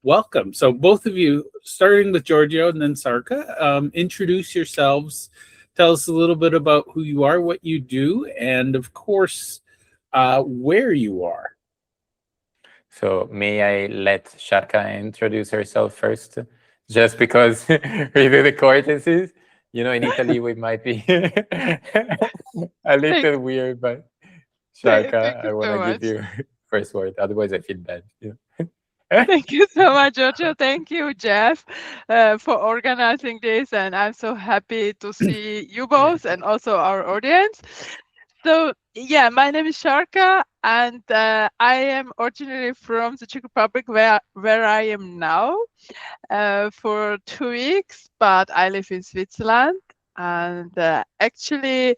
welcome. So both of you, starting with Giorgio and then Sarka, introduce yourselves. Tell us a little bit about who you are, what you do, and of course, where you are. So may I let Sarka introduce herself first, just because we do the courtesies. In Italy we might be a Thank, little weird, but thank Sarka, you I want so to give much. you first word. Otherwise, I feel bad. Thank you so much, Giorgio. Thank you, Jeff, for organizing this. And I'm so happy to see you both and also our audience. So, yeah, my name is Sarka, and I am originally from the Czech Republic, where I am now for 2 weeks, but I live in Switzerland. And actually,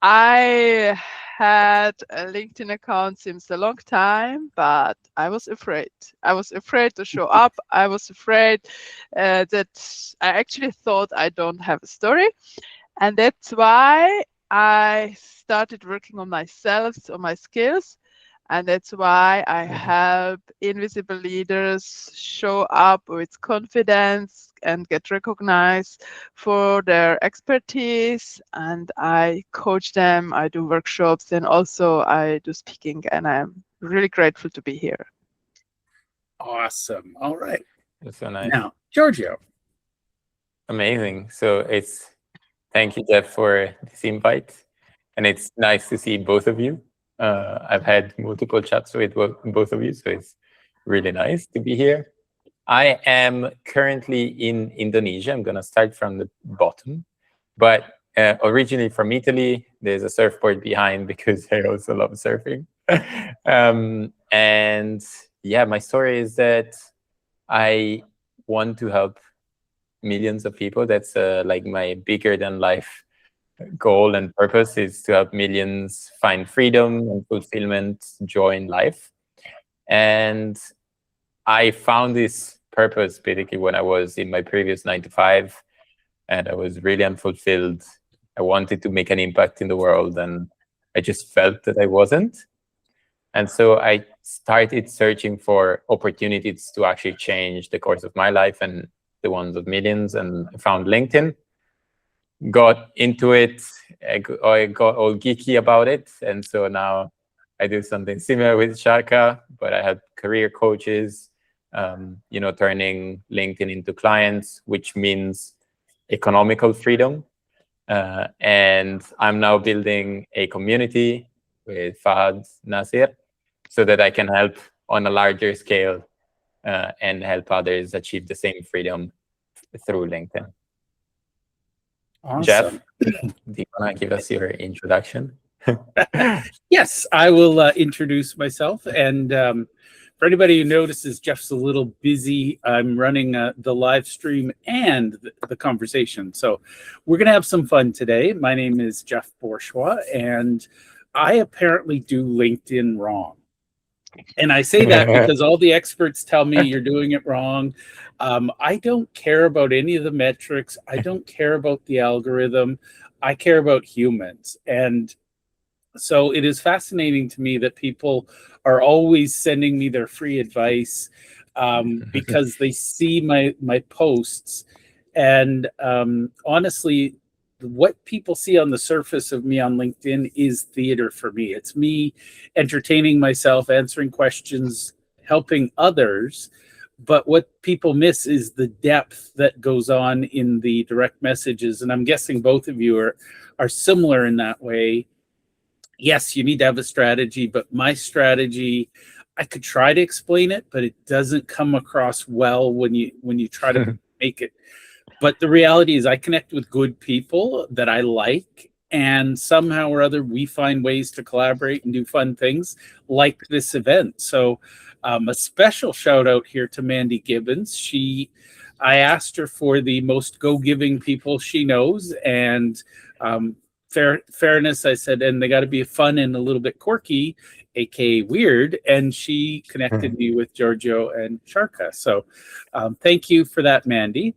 I had a LinkedIn account since a long time, but I was afraid. I was afraid to show up. I was afraid that I actually thought I don't have a story. And that's why I started working on myself, on my skills. And that's why I help invisible leaders show up with confidence and get recognized for their expertise. And I coach them, I do workshops, and also I do speaking. And I'm really grateful to be here. Awesome. All right. That's so nice. Now, Giorgio. Amazing. So thank you, Jeff, for this invite. And it's nice to see both of you. I've had multiple chats with both of you, so it's really nice to be here. I am currently in Indonesia. I'm going to start from the bottom, but originally from Italy. There's a surfboard behind because I also love surfing. And yeah, my story is that I want to help millions of people. That's like my bigger than life goal and purpose, is to help millions find freedom and fulfillment, joy in life. And I found this purpose basically when I was in my previous 9 to 5, and I was really unfulfilled. I wanted to make an impact in the world, and I just felt that I wasn't. And so I started searching for opportunities to actually change the course of my life and the ones of millions. And I found LinkedIn, got into it. I got all geeky about it. And so now I do something similar with Sarka, but I have career coaches, turning LinkedIn into clients, which means economical freedom. And I'm now building a community with Fahad Nasir so that I can help on a larger scale and help others achieve the same freedom through LinkedIn. Awesome. Jeff, do you want to give us your introduction? Yes, I will introduce myself. And for anybody who notices, Jeff's a little busy. I'm running the live stream and the conversation. So we're going to have some fun today. My name is Jeff Bourgeois, and I apparently do LinkedIn wrong. And I say that because all the experts tell me you're doing it wrong. I don't care about any of the metrics. I don't care about the algorithm. I care about humans. And so it is fascinating to me that people are always sending me their free advice because they see my posts. And honestly, what people see on the surface of me on LinkedIn is theater for me. It's me entertaining myself, answering questions, helping others. But what people miss is the depth that goes on in the direct messages. And I'm guessing both of you are similar in that way. Yes, you need to have a strategy, but my strategy, I could try to explain it, but it doesn't come across well when you try to make it. But the reality is I connect with good people that I like, and somehow or other we find ways to collaborate and do fun things like this event. So a special shout out here to Mandy Gibbons. I asked her for the most go-giving people she knows, and fairness, I said, and they got to be fun and a little bit quirky, aka weird, and she connected me with Giorgio and Sarka. So thank you for that, Mandy.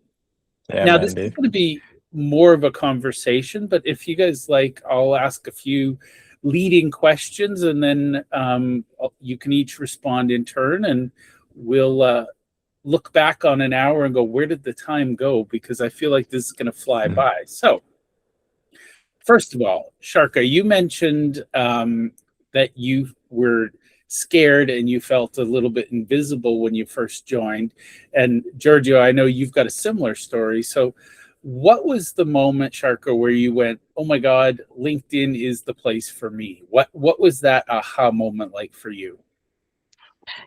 Yeah, now, Mandy. This is going to be more of a conversation, but if you guys like, I'll ask a few leading questions, and then you can each respond in turn, and we'll look back on an hour and go, where did the time go? Because I feel like this is going to fly by. So first of all, Sarka, you mentioned that you were scared and you felt a little bit invisible when you first joined. And Giorgio, I know you've got a similar story. So what was the moment, Sarka, where you went, oh my God, LinkedIn is the place for me? What was that aha moment like for you?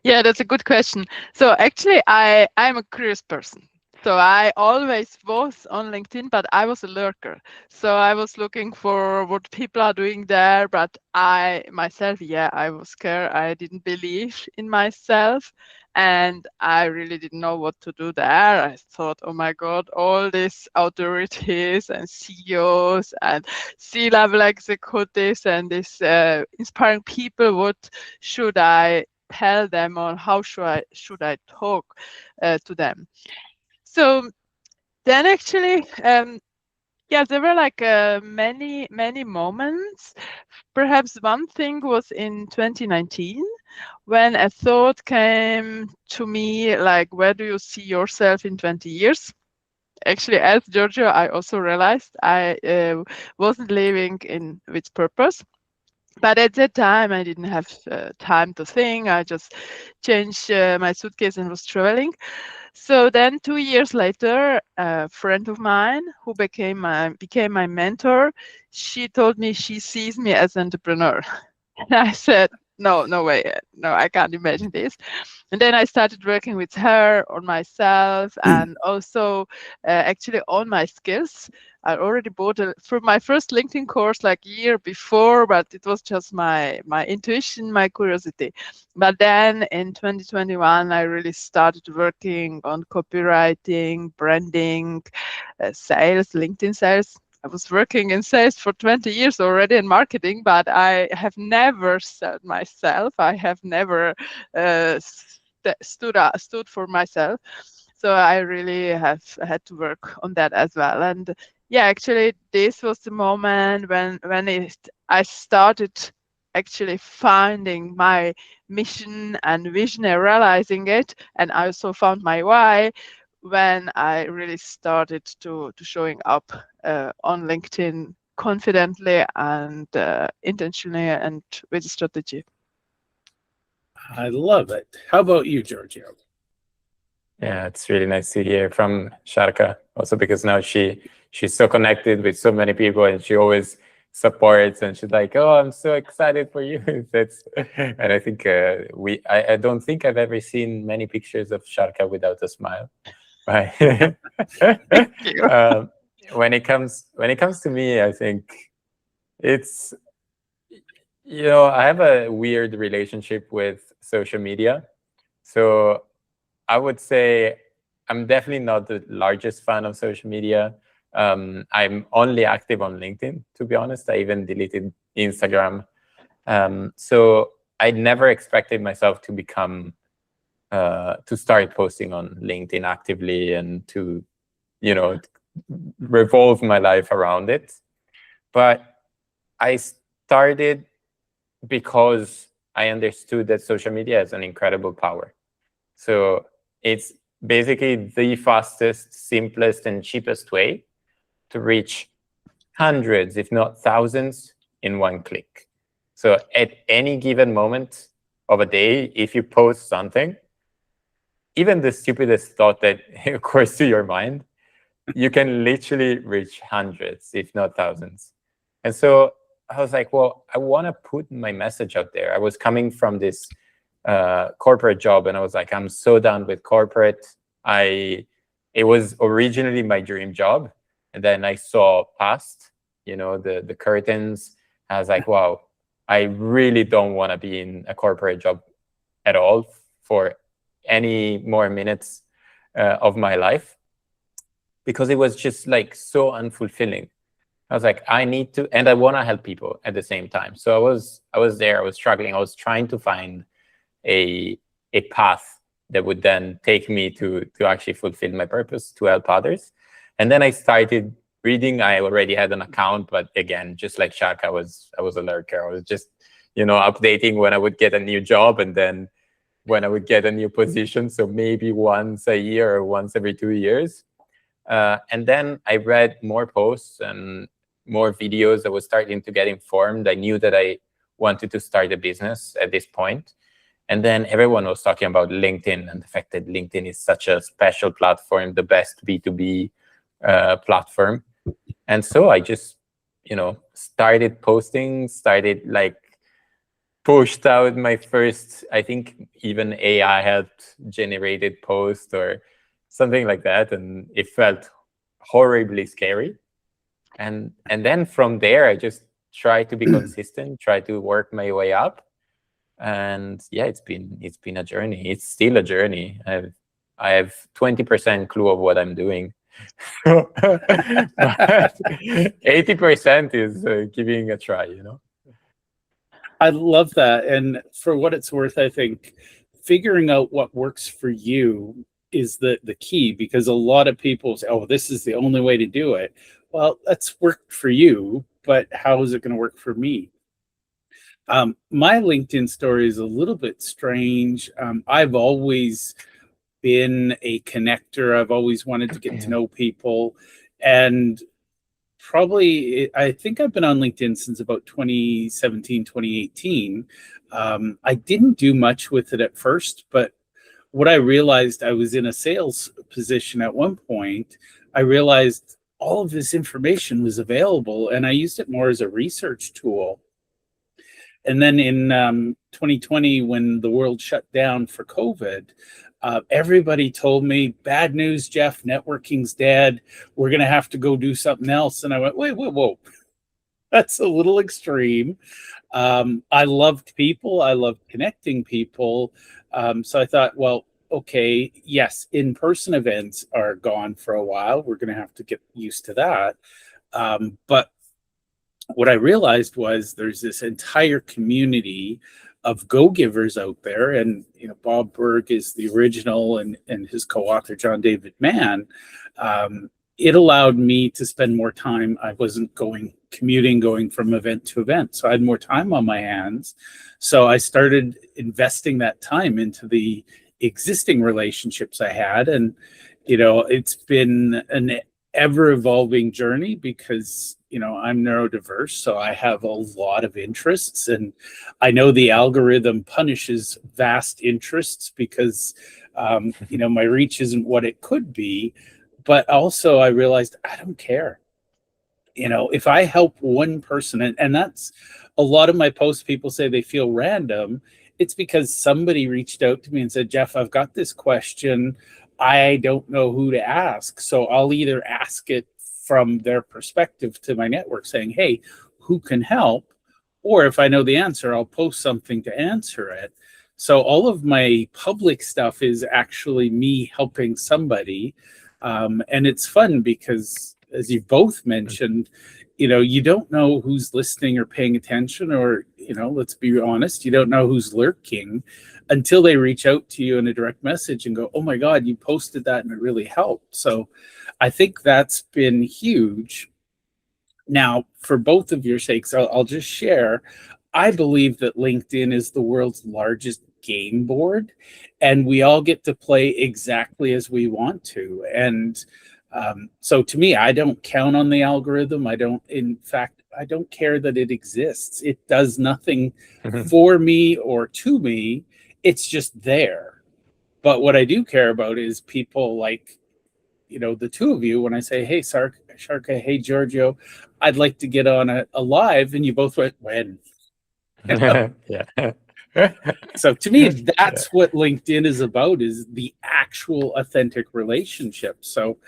Yeah, that's a good question. So actually, I'm a curious person. So I always was on LinkedIn, but I was a lurker. So I was looking for what people are doing there, but I myself, yeah, I was scared. I didn't believe in myself, and I really didn't know what to do there. I thought, oh my God, all these authorities and CEOs and C-level executives and these inspiring people, what should I tell them, or how should I talk to them? So then actually, yeah, there were like many moments. Perhaps one thing was in 2019 when a thought came to me like, where do you see yourself in 20 years? Actually, as Giorgio, I also realized I wasn't living in with purpose. But at that time, I didn't have time to think. I just changed my suitcase and was traveling. So then 2 years later, a friend of mine who became my mentor, she told me she sees me as an entrepreneur. And I said, no way, no, I can't imagine this. And then I started working with her on myself and also actually on my skills. I already bought for my first LinkedIn course like a year before, but it was just my intuition, my curiosity. But then in 2021, I really started working on copywriting, branding, sales, LinkedIn sales. I was working in sales for 20 years already in marketing, but I have never sold myself. I have never stood for myself. So I really have had to work on that as well. And yeah, actually, this was the moment when I started actually finding my mission and vision and realizing it. And I also found my why when I really started to showing up on LinkedIn confidently and intentionally and with strategy. I love it. How about you, Giorgio? Yeah, it's really nice to hear from Sarka, also because now she's so connected with so many people and she always supports and she's like, oh, I'm so excited for you. And I think I don't think I've ever seen many pictures of Sarka without a smile. Right. When it comes to me, I think it's, I have a weird relationship with social media. So I would say I'm definitely not the largest fan of social media. I'm only active on LinkedIn, to be honest. I even deleted Instagram. So I never expected myself to become to start posting on LinkedIn actively and to, revolve my life around it. But I started because I understood that social media has an incredible power. So it's basically the fastest, simplest, and cheapest way to reach hundreds, if not thousands, in one click. So at any given moment of a day, if you post something, even the stupidest thought that occurs to your mind, you can literally reach hundreds, if not thousands. And so I was like, well, I want to put my message out there. I was coming from this corporate job, and I was like, I'm so done with corporate. It was originally my dream job, and then I saw past, the curtains. I was like, wow, I really don't want to be in a corporate job at all for any more minutes of my life, because it was just like so unfulfilling. I was like, I need to, and I want to help people at the same time. So I was there, I was struggling. I was trying to find a path that would then take me to actually fulfill my purpose, to help others. And then I started reading. I already had an account, but again, just like Sarka, I was a lurker. I was just, updating when I would get a new job, and then when I would get a new position. So maybe once a year or once every 2 years. And then I read more posts and more videos. I was starting to get informed. I knew that I wanted to start a business at this point. And then everyone was talking about LinkedIn and the fact that LinkedIn is such a special platform, the best B2B platform. And so I just, started posting, pushed out my first, I think even AI helped generated post or something like that. And it felt horribly scary. And then from there, I just tried to be consistent, try to work my way up. And yeah, it's been a journey. It's still a journey. I have 20% clue of what I'm doing. But 80% is giving a try, I love that. And for what it's worth, I think figuring out what works for you is the key, because a lot of people say, oh, this is the only way to do it. Well, that's worked for you, but how is it going to work for me? My LinkedIn story is a little bit strange. I've always been a connector. I've always wanted to get to know people. And probably, I think I've been on LinkedIn since about 2017, 2018. I didn't do much with it at first, but what I realized, I was in a sales position at one point. I realized all of this information was available, and I used it more as a research tool. And then in 2020, when the world shut down for COVID, everybody told me, bad news, Jeff, networking's dead. We're going to have to go do something else. And I went, wait, whoa. That's a little extreme. I loved people. I loved connecting people. So I thought, well, okay, yes, in-person events are gone for a while. We're going to have to get used to that. But what I realized was there's this entire community of go-givers out there, and Bob Berg is the original, and his co-author John David Mann. It allowed me to spend more time. I wasn't commuting, going from event to event, so I had more time on my hands. So I started investing that time into the existing relationships I had, and it's been an ever-evolving journey because I'm neurodiverse, so I have a lot of interests, and I know the algorithm punishes vast interests because my reach isn't what it could be. But also I realized I don't care. If I help one person, and that's a lot of my posts, people say they feel random. It's because somebody reached out to me and said, Jeff, I've got this question. I don't know who to ask. So I'll either ask it from their perspective to my network saying, hey, who can help? Or if I know the answer, I'll post something to answer it. So all of my public stuff is actually me helping somebody. And it's fun because, as you both mentioned, you don't know who's listening or paying attention, or, let's be honest, you don't know who's lurking until they reach out to you in a direct message and go, oh my God, you posted that and it really helped. So I think that's been huge. Now, for both of your sakes, I'll just share, I believe that LinkedIn is the world's largest game board, and we all get to play exactly as we want to. And so to me, I don't count on the algorithm. I don't care that it exists. It does nothing for me or to me. It's just there. But what I do care about is people like, the two of you, when I say, hey, Sarka, hey, Giorgio, I'd like to get on a live, and you both went, when? Yeah. So to me, that's what LinkedIn is about, is the actual authentic relationship. So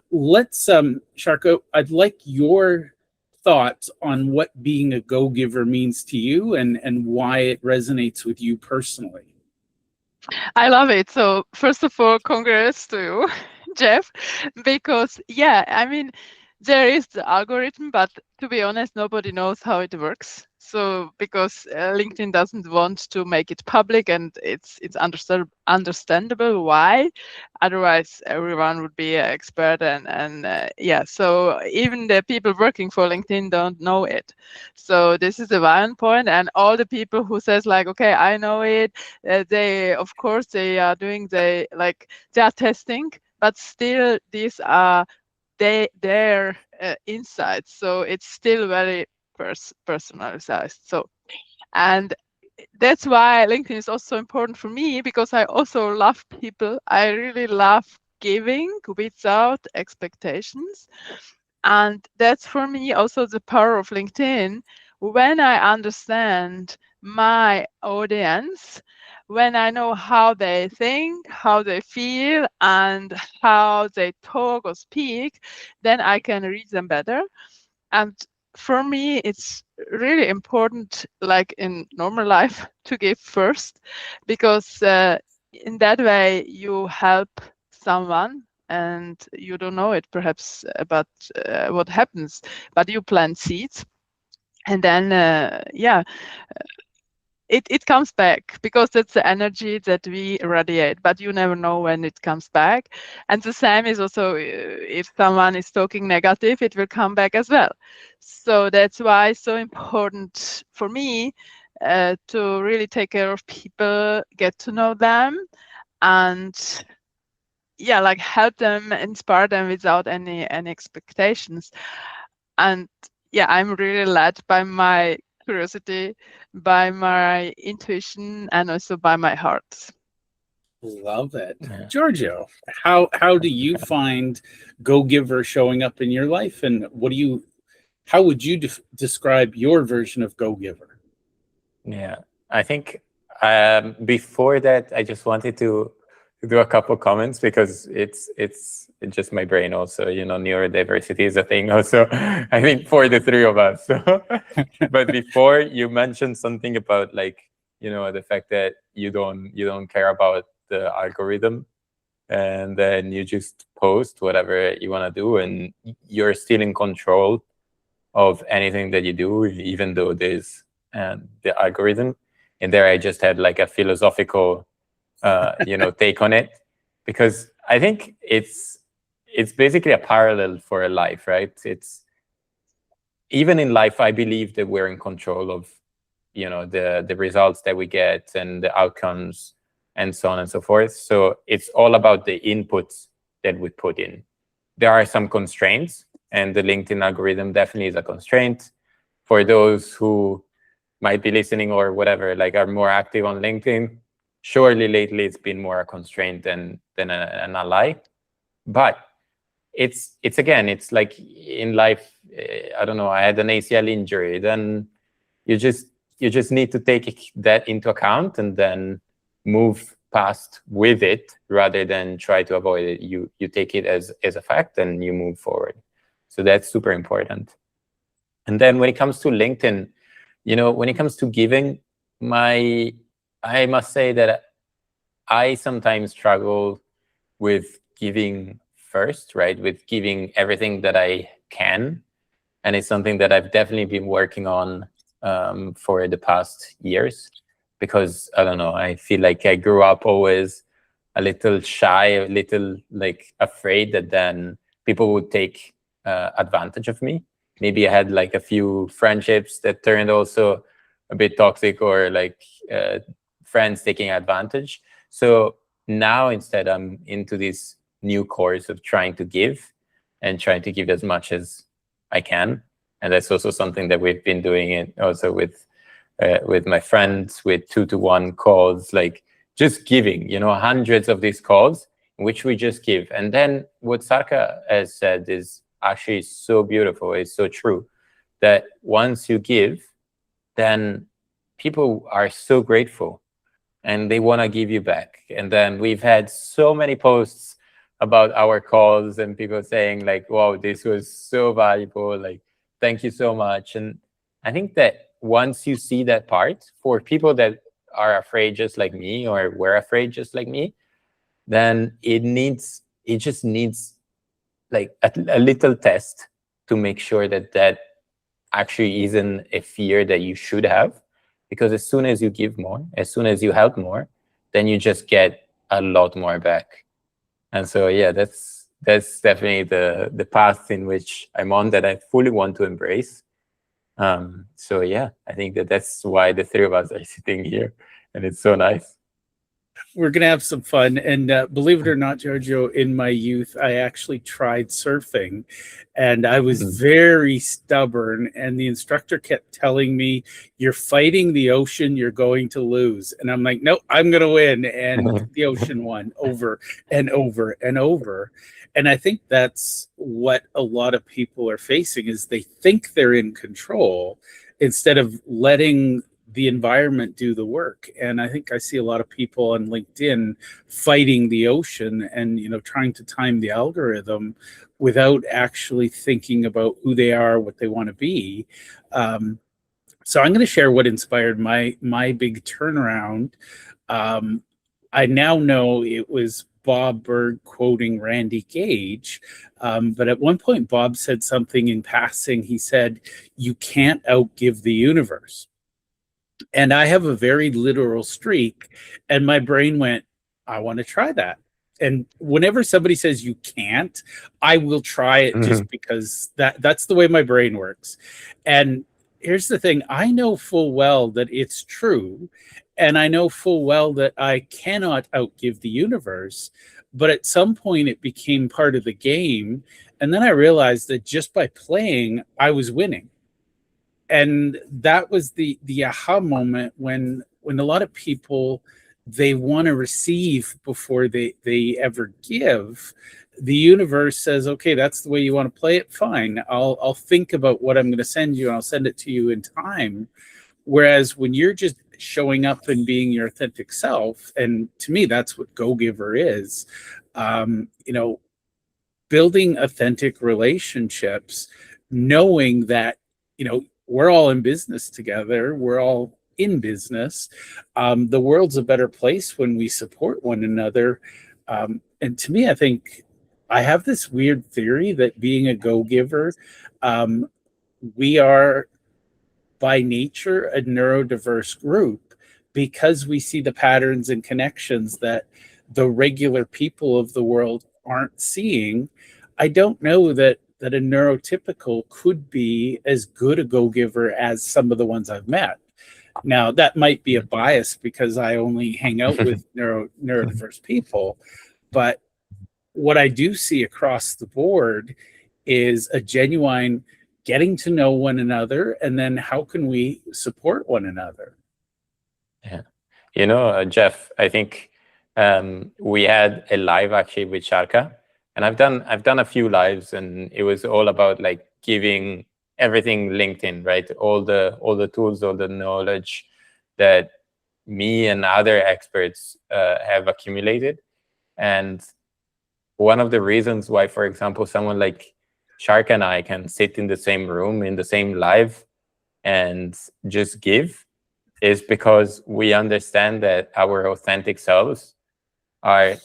let's, Sarka, I'd like your thoughts on what being a go-giver means to you and why it resonates with you personally. I love it. So first of all, congrats to you, Jeff, because There is the algorithm, but to be honest, nobody knows how it works. So because LinkedIn doesn't want to make it public, and it's understandable why. Otherwise, everyone would be an expert, and yeah. So even the people working for LinkedIn don't know it. So this is the one point, and all the people who says like, okay, I know it. They of course they are doing they are testing, but still these are their insights, so it's still very personalized. So, and that's why LinkedIn is also important for me, because I also love people. I really love giving without expectations, and that's for me also the power of LinkedIn. When I understand my audience, when I know how they think, how they feel, and how they talk or speak, then I can read them better. And for me, it's really important, like in normal life, to give first, because in that way you help someone and you don't know it perhaps about what happens, but you plant seeds, and then it comes back, because that's the energy that we radiate, but you never know when it comes back. And the same is also if someone is talking negative, it will come back as well. So that's why it's so important for me to really take care of people, get to know them, and like help them, inspire them without any expectations. And I'm really led by my curiosity, by my intuition, and also by my heart. Love it. Yeah. Giorgio, how do you find Go-Giver showing up in your life, and how would you describe your version of Go-Giver? Yeah, I think before that, I just wanted to do a couple comments, because it's just my brain also, neurodiversity is a thing also, I think, for the three of us. So, but before, you mentioned something about the fact that you don't care about the algorithm, and then you just post whatever you want to do, and you're still in control of anything that you do, even though there's the algorithm. And there I just had like a philosophical take on it, because I think it's basically a parallel for a life, right? It's even in life, I believe that we're in control of the results that we get and the outcomes and so on and so forth. So it's all about the inputs that we put in. There are some constraints, and the LinkedIn algorithm definitely is a constraint. For those who might be listening or whatever, are more active on LinkedIn, surely lately it's been more a constraint than an ally. But it's like in life, I don't know, I had an ACL injury, then you just need to take that into account and then move past with it, rather than try to avoid it. You take it as a fact and you move forward. So that's super important. And then when it comes to LinkedIn, when it comes to giving, I must say that I sometimes struggle with giving first, right? With giving everything that I can. And it's something that I've definitely been working on for the past years, because I don't know, I feel like I grew up always a little shy, a little afraid that then people would take advantage of me. Maybe I had a few friendships that turned also a bit toxic, or friends taking advantage. So now instead, I'm into this new course of trying to give, and trying to give as much as I can. And that's also something that we've been doing it also with my friends, with 2-to-1 calls, just giving, hundreds of these calls in which we just give. And then what Sarka has said is actually so beautiful. It's so true that once you give, then people are so grateful and they want to give you back. And then we've had so many posts about our calls and people saying wow, this was so valuable. Thank you so much. And I think that once you see that part, for people that are afraid just like me, or were afraid just like me, then it just needs a little test to make sure that that actually isn't a fear that you should have, because as soon as you give more, as soon as you help more, then you just get a lot more back. And so yeah, that's definitely the path in which I'm on, that I fully want to embrace. So yeah, I think that's why the three of us are sitting here, and it's so nice. We're going to have some fun. And believe it or not, Giorgio, in my youth, I actually tried surfing, and I was very stubborn. And the instructor kept telling me, you're fighting the ocean, you're going to lose. And I'm like, nope, I'm going to win. And the ocean won over and over and over. And I think that's what a lot of people are facing, is they think they're in control instead of letting the environment do the work. And I think I see a lot of people on LinkedIn fighting the ocean and, trying to time the algorithm without actually thinking about who they are, what they want to be. So I'm going to share what inspired my big turnaround. I now know it was Bob Berg quoting Randy Gage. But at one point, Bob said something in passing. He said, "You can't outgive the universe." And I have a very literal streak, and my brain went, I want to try that. And whenever somebody says you can't, I will try it just because that's the way my brain works. And here's the thing, I know full well that it's true, and I know full well that I cannot outgive the universe. But at some point it became part of the game. And then I realized that just by playing, I was winning. And that was the aha moment when a lot of people, they want to receive before they ever give. The universe says, okay, that's the way you want to play it, fine. I'll think about what I'm going to send you, and I'll send it to you in time. Whereas when you're just showing up and being your authentic self, and to me, that's what Go Giver is, building authentic relationships, knowing that, we're all in business together. We're all in business. The world's a better place when we support one another. And to me, I think I have this weird theory that being a go-giver, we are by nature a neurodiverse group, because we see the patterns and connections that the regular people of the world aren't seeing. I don't know that a neurotypical could be as good a go-giver as some of the ones I've met. Now, that might be a bias because I only hang out with neurodiverse people. But what I do see across the board is a genuine getting to know one another, and then how can we support one another? Yeah. Jeff, I think we had a live actually with Sarka. And I've done a few lives, and it was all about like giving everything LinkedIn, right? All the tools, all the knowledge that me and other experts have accumulated. And one of the reasons why, for example, someone like Sarka and I can sit in the same room, in the same live, and just give, is because we understand that our authentic selves are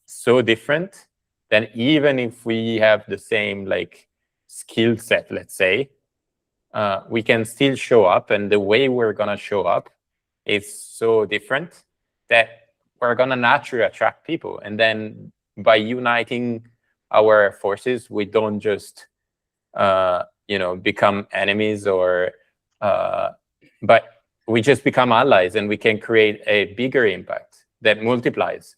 so different. Then even if we have the same like skill set, let's say, we can still show up, and the way we're gonna show up is so different that we're gonna naturally attract people. And then by uniting our forces, we don't just become enemies, or but we just become allies, and we can create a bigger impact that multiplies,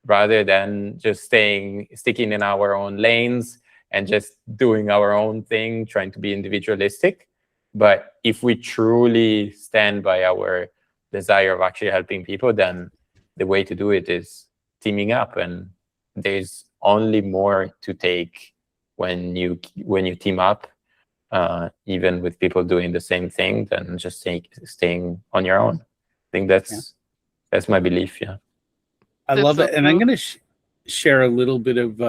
rather than just sticking in our own lanes and just doing our own thing, trying to be individualistic. But if we truly stand by our desire of actually helping people, then the way to do it is teaming up. And there's only more to take when you team up, even with people doing the same thing, than just staying on your own. I think that's my belief. Yeah. I love it. And I'm going to share a little bit of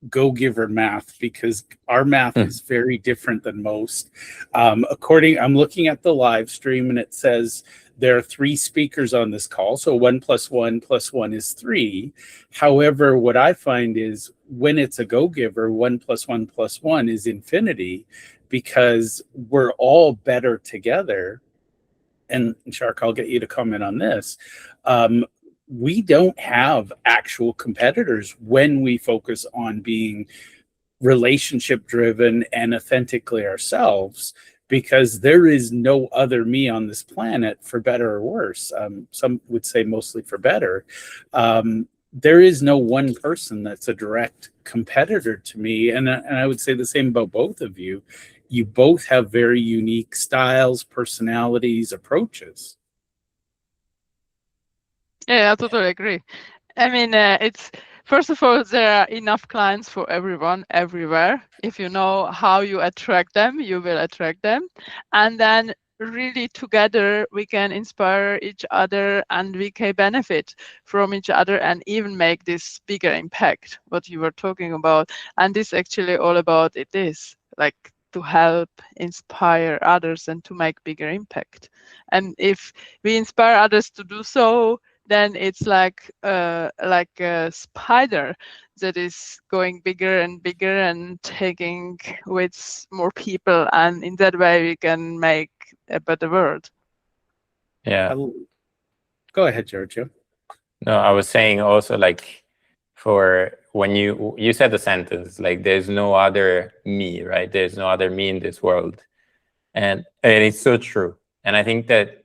go-giver math, because our math is very different than most. I'm looking at the live stream, and it says there are 3 speakers on this call, so 1 + 1 + 1 is 3. However, what I find is when it's a go-giver, 1 + 1 + 1 is infinity, because we're all better together. And Shark, I'll get you to comment on this. We don't have actual competitors when we focus on being relationship driven and authentically ourselves, because there is no other me on this planet, for better or worse. Some would say mostly for better. There is no one person that's a direct competitor to me. And I would say the same about both of you. You both have very unique styles, personalities, approaches. Yeah, I totally agree. I mean, it's first of all, there are enough clients for everyone, everywhere. If you know how you attract them, you will attract them. And then really together, we can inspire each other and we can benefit from each other and even make this bigger impact, what you were talking about. And this actually all about it is like to help inspire others and to make bigger impact. And if we inspire others to do so, then it's like a spider that is going bigger and bigger and taking with more people, and in that way we can make a better world. Yeah. Go ahead, Giorgio. No, I was saying also, like, for when you said the sentence, like, there's no other me, right? There's no other me in this world. And it's so true. And I think that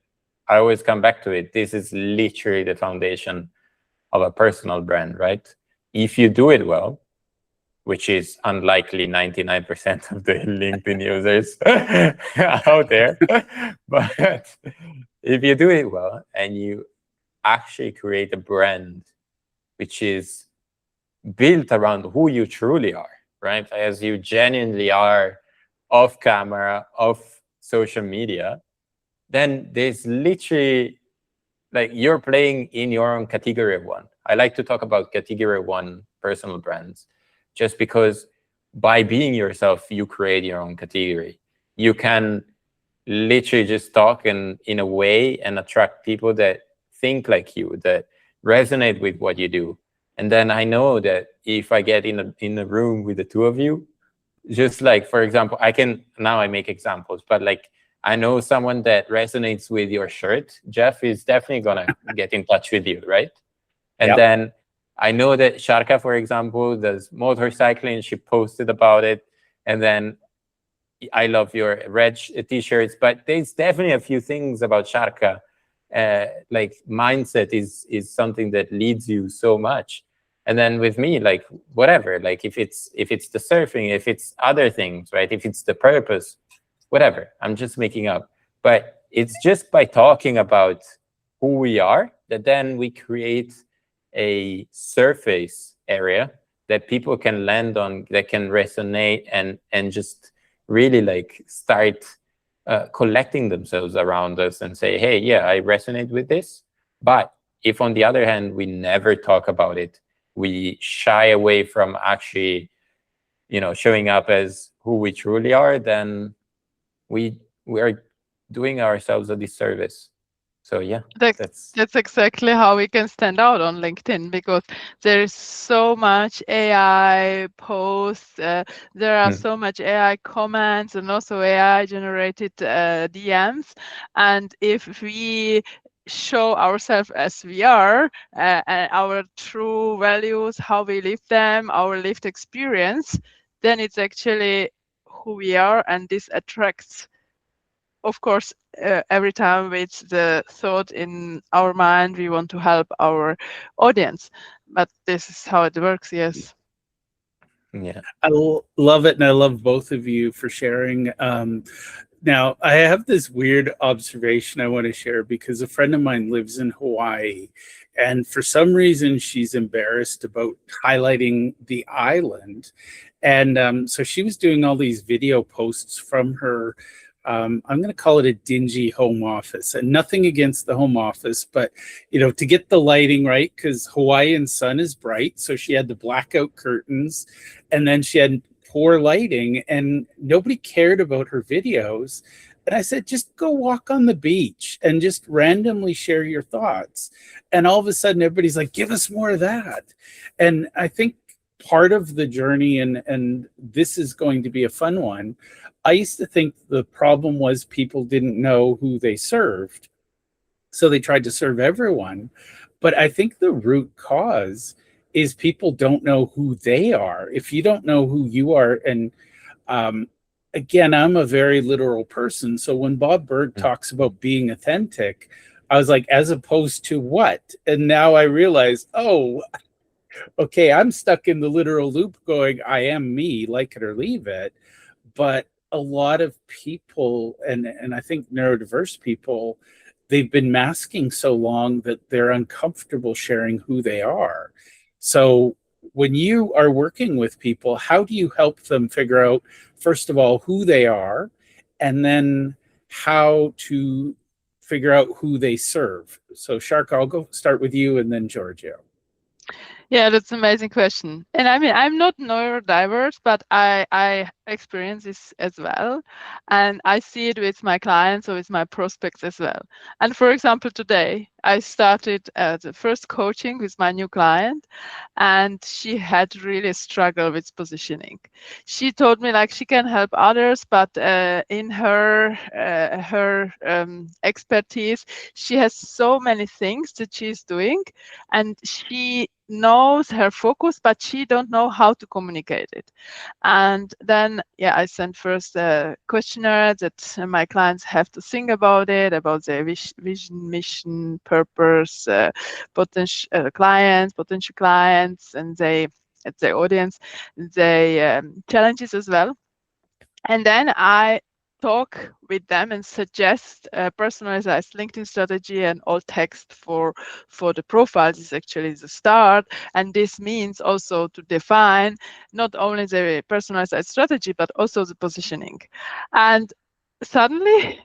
I always come back to it. This is literally the foundation of a personal brand, right? If you do it well, which is unlikely 99% of the LinkedIn users out there, but if you do it well and you actually create a brand which is built around who you truly are, right? As you genuinely are off camera, off social media, then there's literally, like, you're playing in your own category of one. I like to talk about category 1 personal brands, just because by being yourself, you create your own category. You can literally just talk in a way and attract people that think like you, that resonate with what you do. And then I know that if I get in a room with the 2 of you, just like, for example, I make examples, but like, I know someone that resonates with your shirt, Jeff, is definitely going to get in touch with you, right? And then I know that Sarka, for example, does motorcycling. She posted about it. And then I love your red t-shirts. But there's definitely a few things about Sarka. Like, mindset is something that leads you so much. And then with me, like, whatever, like, if it's the surfing, if it's other things, right? If it's the purpose, whatever, I'm just making up. But it's just by talking about who we are that then we create a surface area that people can land on, that can resonate and just really, like, start collecting themselves around us and say, hey, yeah, I resonate with this. But if on the other hand, we never talk about it, we shy away from actually, showing up as who we truly are, then we are doing ourselves a disservice. So yeah, that's exactly how we can stand out on LinkedIn, because there is so much AI posts, there are so much AI comments and also AI generated DMs. And if we show ourselves as we are, and our true values, how we live them, our lived experience, then it's actually who we are, and this attracts, of course, every time with the thought in our mind, we want to help our audience. But this is how it works, yes. Yeah, I love it, and I love both of you for sharing. Now, I have this weird observation I want to share, because a friend of mine lives in Hawaii, and for some reason she's embarrassed about highlighting the island. And so she was doing all these video posts from her I'm going to call it a dingy home office, and nothing against the home office, but to get the lighting right, because Hawaiian sun is bright, so she had the blackout curtains, and then she had poor lighting, and nobody cared about her videos. And I said, just go walk on the beach and just randomly share your thoughts. And all of a sudden, everybody's like, give us more of that. And I think part of the journey, and this is going to be a fun one, I used to think the problem was people didn't know who they served, so they tried to serve everyone. But I think the root cause is people don't know who they are. If you don't know who you are, and again, I'm a very literal person, so when Bob Berg talks about being authentic, I was like, as opposed to what? And now I realize, oh, okay, I'm stuck in the literal loop going, I am me, like it or leave it. But a lot of people, and I think neurodiverse people, they've been masking so long that they're uncomfortable sharing who they are. So when you are working with people, how do you help them figure out, first of all, who they are, and then how to figure out who they serve? So Sarka, I'll go start with you and then Giorgio. Yeah, that's an amazing question. And I mean, I'm not neurodiverse, but I experience this as well. And I see it with my clients or with my prospects as well. And for example, today I started the first coaching with my new client, and she had really struggled with positioning. She told me like she can help others, but in her expertise, she has so many things that she's doing, and she knows her focus, but she don't know how to communicate it. And then I sent first a questionnaire that my clients have to think about it, about their vision, mission, purpose, potential clients, and their audience, their challenges as well. And then I talk with them and suggest a personalized LinkedIn strategy, and all text for the profiles is actually the start. And this means also to define not only the personalized strategy, but also the positioning. And suddenly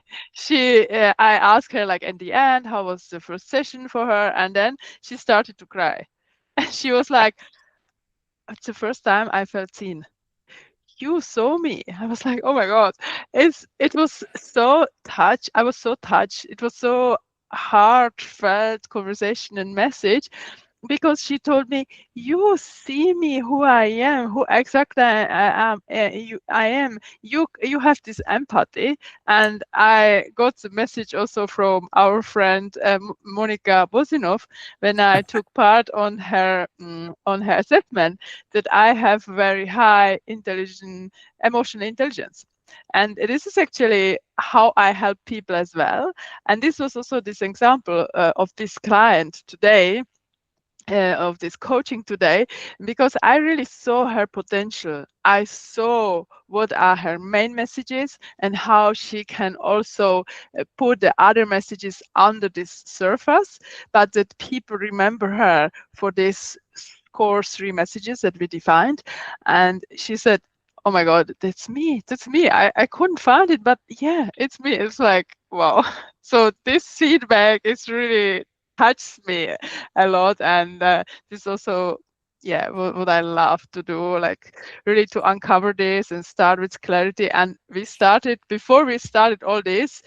I asked her like in the end, how was the first session for her? And then she started to cry. She was like, it's the first time I felt seen. You saw me. I was like, oh my God. It was so touched. I was so touched. It was so heartfelt conversation and message, because she told me, you see me who I am, who exactly I am. You have this empathy. And I got the message also from our friend Monica Bozinov when I took part on her assessment, that I have very high emotional intelligence. And this is actually how I help people as well. And this was also this example of this client today, of this coaching today, because I really saw her potential. I saw what are her main messages and how she can also put the other messages under this surface, but that people remember her for this core 3 messages that we defined. And she said, oh my God, that's me. I couldn't find it, but yeah, it's me. It's like, wow. So this feedback is really touched me a lot. And this also, what I love to do, like really to uncover this and start with clarity. And before we started all this,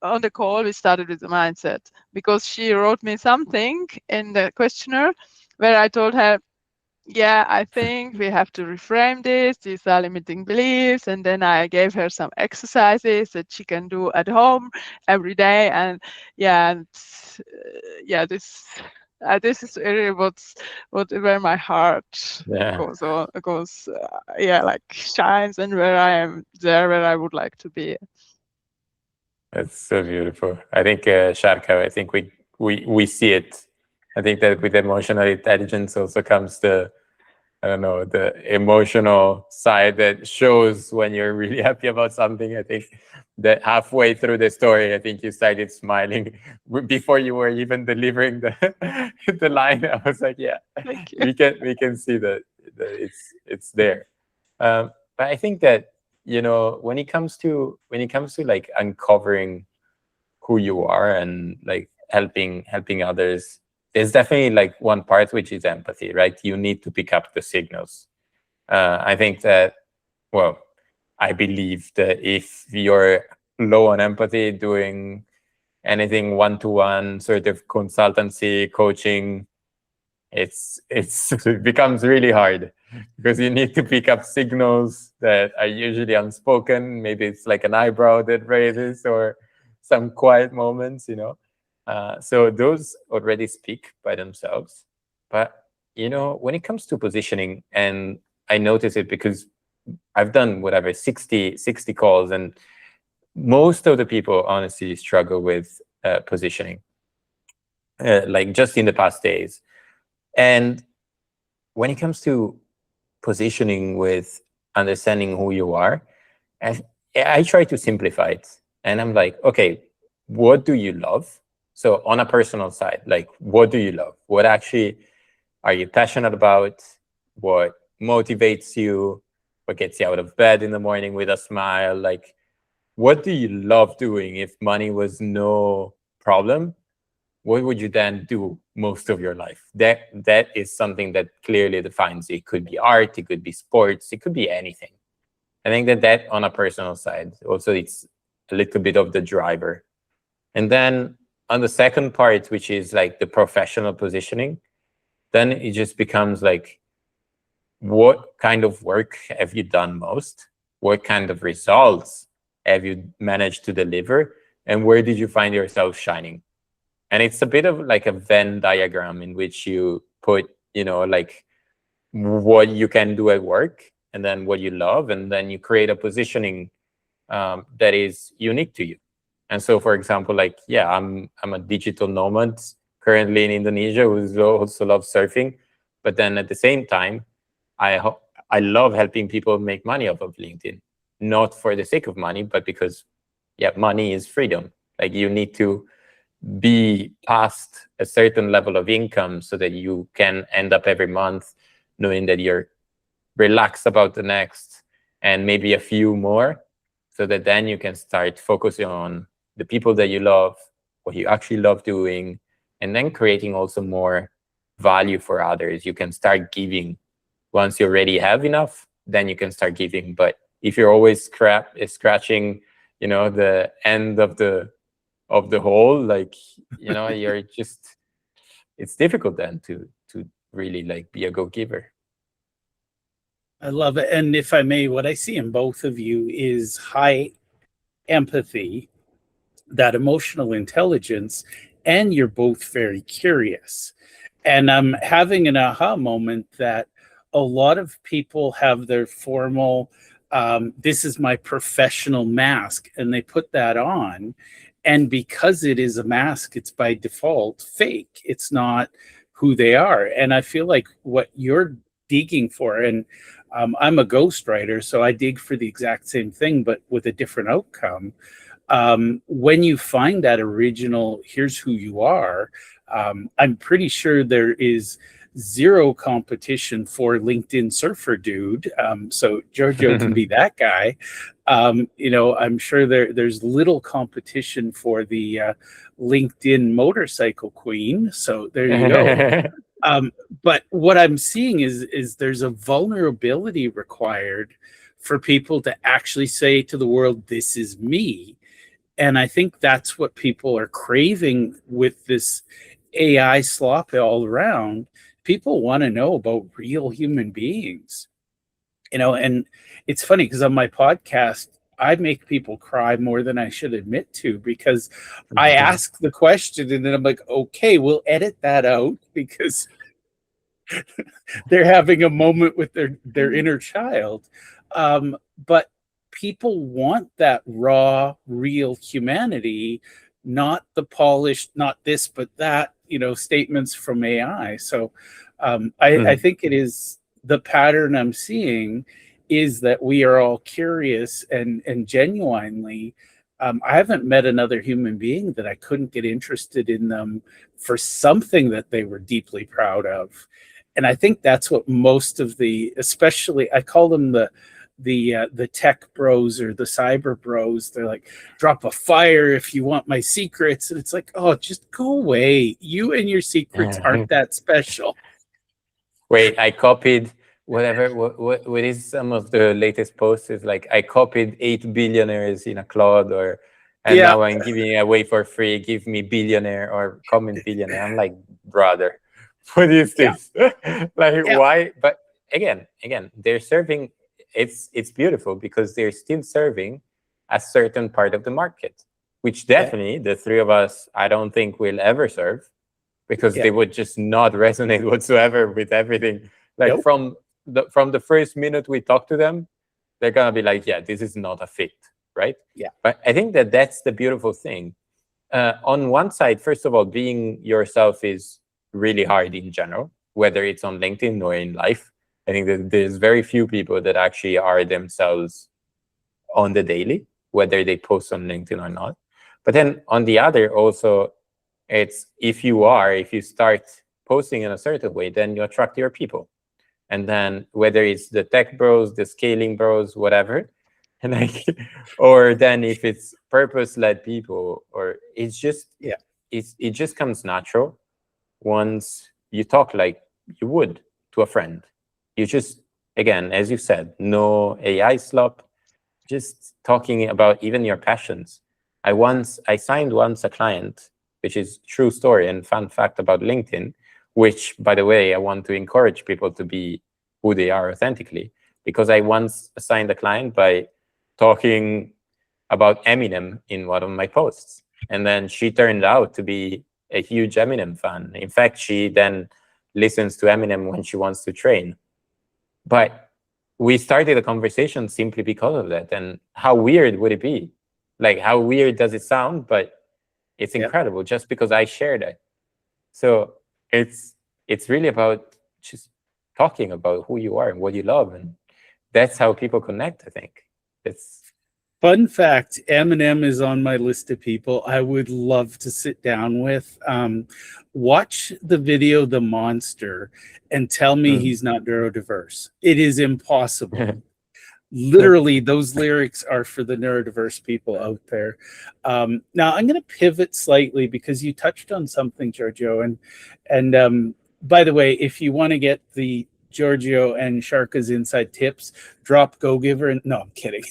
on the call, we started with the mindset, because she wrote me something in the questionnaire where I told her, I think we have to reframe this. These are limiting beliefs. And then I gave her some exercises that she can do at home every day. And this is really where my heart goes like shines, and where I am there, where I would like to be. That's so beautiful. I think Sarka, I think we see it. I think that with emotional intelligence also comes the emotional side that shows when you're really happy about something. I think that halfway through the story, I think you started smiling before you were even delivering the line. I was like, Thank you. we can see that it's there. But I think that when it comes to like uncovering who you are and like helping others, there's definitely like one part which is empathy, right? You need to pick up the signals. I think that, well, I believe that if you're low on empathy, doing anything one-to-one sort of consultancy, coaching, it becomes really hard, because you need to pick up signals that are usually unspoken. Maybe it's like an eyebrow that raises or some quiet moments, so those already speak by themselves. But when it comes to positioning, and I notice it because I've done whatever 60 calls, and most of the people honestly struggle with positioning, like just in the past days. And when it comes to positioning with understanding who you are, I try to simplify it. And I'm like, okay, what do you love? So on a personal side, like, what do you love? What actually are you passionate about? What motivates you? What gets you out of bed in the morning with a smile? Like, what do you love doing? If money was no problem, what would you then do most of your life? That is something that clearly defines you. It could be art, it could be sports, it could be anything. I think that on a personal side, also it's a little bit of the driver. And then on the second part, which is like the professional positioning, then it just becomes like, what kind of work have you done most? What kind of results have you managed to deliver? And where did you find yourself shining? And it's a bit of like a Venn diagram in which you put, like what you can do at work, and then what you love, and then you create a positioning that is unique to you. And so, for example, like, yeah, I'm a digital nomad currently in Indonesia who also loves surfing. But then at the same time, I love helping people make money off of LinkedIn, not for the sake of money, but because, yeah, money is freedom. Like, you need to be past a certain level of income so that you can end up every month knowing that you're relaxed about the next and maybe a few more, so that then you can start focusing on the people that you love, what you actually love doing, and then creating also more value for others. You can start giving. Once you already have enough, then you can start giving. But if you're always scratching, the end of the hole, like, you're just, it's difficult then to really like be a go-giver. I love it. And if I may, what I see in both of you is high empathy, that emotional intelligence, and you're both very curious. And I'm having an aha moment that a lot of people have their formal, this is my professional mask, and they put that on. And because it is a mask, it's by default fake. It's not who they are. And I feel like what you're digging for, and I'm a ghostwriter, so I dig for the exact same thing, but with a different outcome. When you find that original, here's who you are, I'm pretty sure there is zero competition for LinkedIn surfer dude. So Giorgio can be that guy. I'm sure there's little competition for the LinkedIn motorcycle queen. So there you go. But what I'm seeing is there's a vulnerability required for people to actually say to the world, this is me. And I think that's what people are craving with this AI slop all around. People want to know about real human beings, and it's funny because on my podcast, I make people cry more than I should admit to, because I ask the question and then I'm like, okay, we'll edit that out because they're having a moment with their inner child. But people want that raw, real humanity, not the polished, not this, but that, statements from AI. So I think it is the pattern I'm seeing is that we are all curious and genuinely. I haven't met another human being that I couldn't get interested in them for something that they were deeply proud of. And I think that's what most of especially, I call them the tech bros or the cyber bros. They're like, drop a fire if you want my secrets. And it's like, oh, just go away. You and your secrets aren't that special. Wait, I copied whatever. What is some of the latest posts? Is like I copied 8 billionaires in a cloud, and now I'm giving it away for free. Give me billionaire or comment billionaire. I'm like, brother, what is this? Why? But again, they're serving. It's beautiful because they're still serving a certain part of the market, which definitely the three of us, I don't think will ever serve, because they would just not resonate whatsoever with everything. Like from the first minute we talk to them, they're gonna be like, yeah, this is not a fit, right? Yeah. But I think that's the beautiful thing. On one side, first of all, being yourself is really hard in general, whether it's on LinkedIn or in life. I think that there's very few people that actually are themselves on the daily, whether they post on LinkedIn or not. But then on the other, also, it's if you start posting in a certain way, then you attract your people. And then whether it's the tech bros, the scaling bros, whatever, and like, or then if it's purpose-led people, or it's just, it just comes natural once you talk like you would to a friend. You just, again, as you said, no AI slop, just talking about even your passions. I signed once a client, which is true story and fun fact about LinkedIn, which, by the way, I want to encourage people to be who they are authentically, because I once assigned a client by talking about Eminem in one of my posts. And then she turned out to be a huge Eminem fan. In fact, she then listens to Eminem when she wants to train. But we started a conversation simply because of that. And how weird would it be? Like, how weird does it sound? But it's incredible just because I shared it. So it's really about just talking about who you are and what you love. And that's how people connect, I think. It's fun fact, Eminem is on my list of people I would love to sit down with. Watch the video The Monster and tell me he's not neurodiverse. It is impossible. Literally, those lyrics are for the neurodiverse people out there. Now, I'm going to pivot slightly because you touched on something, Giorgio. And by the way, if you want to get the Giorgio and Sarka's inside tips, drop Go Giver. And no, I'm kidding.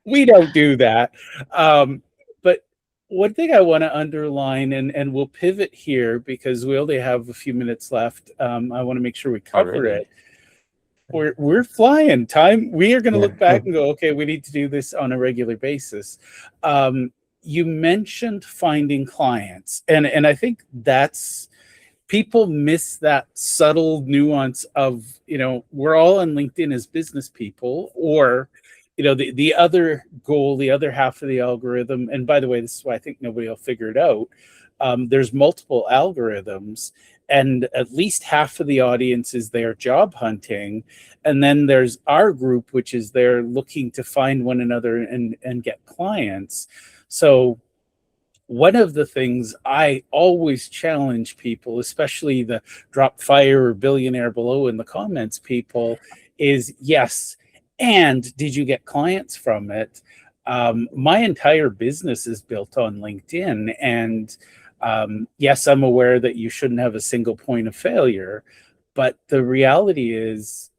We don't do that. But one thing I want to underline, and we'll pivot here because we only have a few minutes left. I want to make sure we cover it. We're flying time. We are going to look back and go, okay, we need to do this on a regular basis. You mentioned finding clients, and I think that's, people miss that subtle nuance of, we're all on LinkedIn as business people, or, the other goal, the other half of the algorithm. And by the way, this is why I think nobody will figure it out. There's multiple algorithms, and at least half of the audience is there job hunting. And then there's our group, which is there looking to find one another and get clients. So one of the things I always challenge people, especially the drop fire or billionaire below in the comments people, is yes, and did you get clients from it? My entire business is built on LinkedIn, and yes, I'm aware that you shouldn't have a single point of failure, but the reality is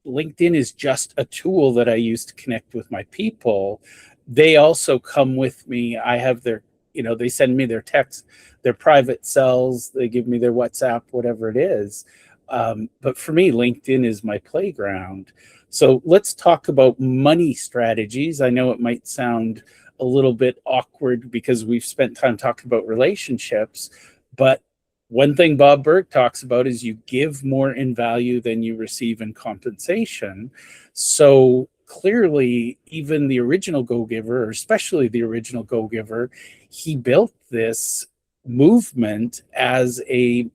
LinkedIn is just a tool that I use to connect with my people. They also come with me. I have their, they send me their text, their private cells, they give me their WhatsApp, whatever it is. But for me, LinkedIn is my playground. So let's talk about money strategies. I know it might sound a little bit awkward because we've spent time talking about relationships, but one thing Bob Burg talks about is you give more in value than you receive in compensation. So clearly, even the original Go Giver, or especially the original Go Giver, he built this movement as a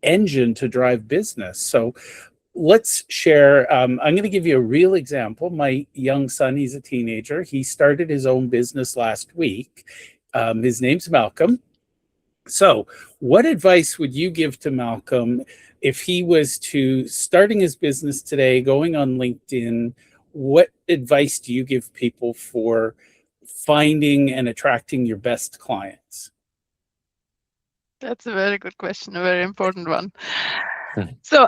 engine to drive business. So let's share. I'm going to give you a real example. My young son, he's a teenager. He started his own business last week. His name's Malcolm. So what advice would you give to Malcolm if he was to starting his business today, going on LinkedIn, what advice do you give people for finding and attracting your best clients? That's a very good question, a very important one. Hmm. So,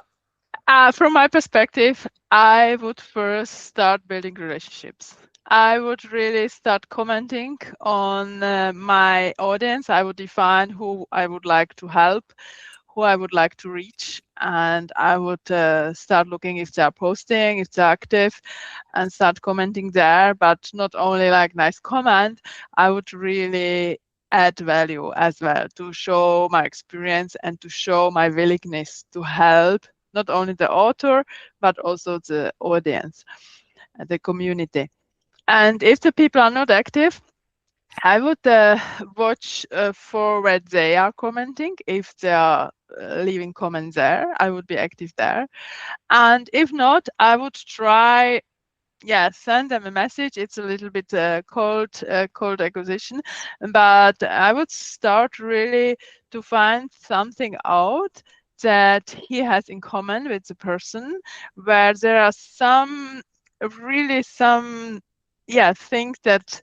from my perspective, I would first start building relationships. I would really start commenting on my audience. I would define who I would like to help, who I would like to reach, and I would start looking if they're posting, if they're active, and start commenting there. But not only like nice comment, I would really add value as well to show my experience and to show my willingness to help not only the author, but also the audience, the community. And if the people are not active, I would watch for where they are commenting. If they are leaving comments there, I would be active there. And if not, I would try, send them a message. It's a little bit cold acquisition, but I would start really to find something out that he has in common with the person, where there are some things that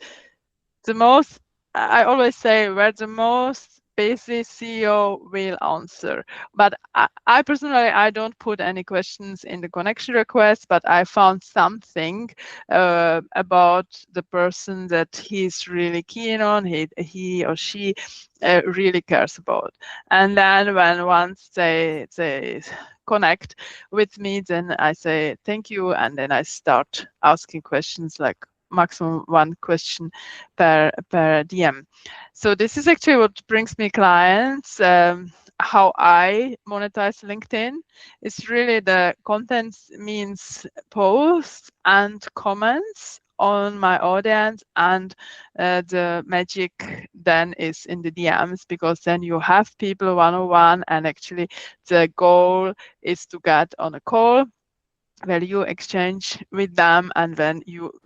the most, I always say, where the most basic CEO will answer. But I personally, I don't put any questions in the connection request, but I found something about the person that he's really keen on, he or she really cares about. And then once they connect with me, then I say thank you, and then I start asking questions, like maximum one question per DM. So this is actually what brings me clients. How I monetize LinkedIn is really the content means posts and comments on my audience, and the magic then is in the DMs, because then you have people one-on-one, and actually the goal is to get on a call where you exchange with them, and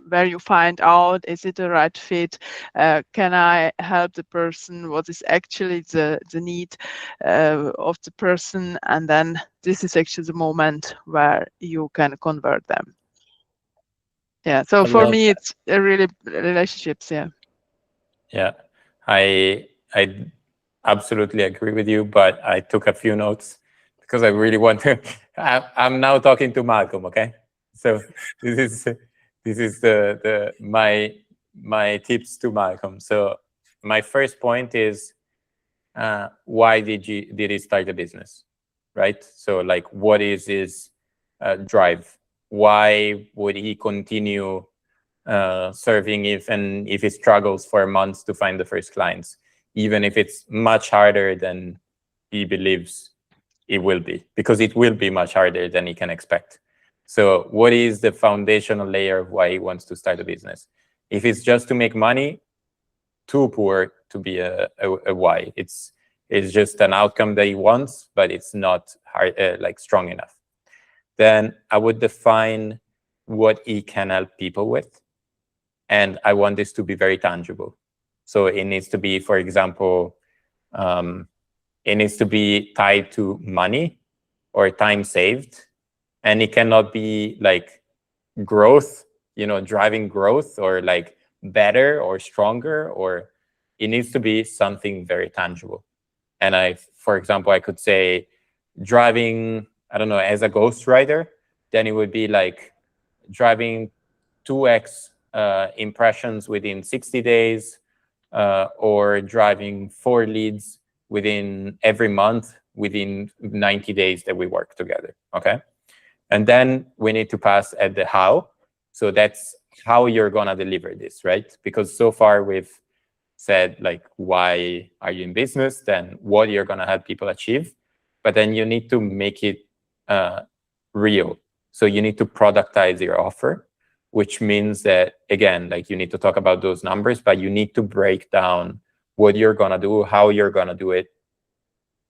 where you find out, is it a right fit? Can I help the person? What is actually the need of the person? And then this is actually the moment where you can convert them. Yeah. So for me, it's really relationships. Yeah. Yeah, I absolutely agree with you, but I took a few notes because I really want to. I'm now talking to Malcolm, okay? So this is my tips to Malcolm. So my first point is, why did he start a business, right? So like, what is his drive? Why would he continue serving if he struggles for months to find the first clients, even if it's much harder than he believes it will be, because it will be much harder than he can expect. So what is the foundational layer of why he wants to start a business? If it's just to make money, too poor to be a why. It's just an outcome that he wants, but it's not hard, like strong enough. Then I would define what he can help people with. And I want this to be very tangible. So it needs to be, for example, it needs to be tied to money or time saved. And it cannot be like growth, driving growth, or like better or stronger, or it needs to be something very tangible. And for example, I could say driving, I don't know, as a ghostwriter, then it would be like driving 2x impressions within 60 days, or driving 4 leads within every month within 90 days that we work together, okay? And then we need to pass at the how. So that's how you're gonna deliver this, right? Because so far we've said like, why are you in business? Then what you're gonna help people achieve. But then you need to make it real. So you need to productize your offer, which means that, again, like you need to talk about those numbers, but you need to break down what you're gonna do, how you're gonna do it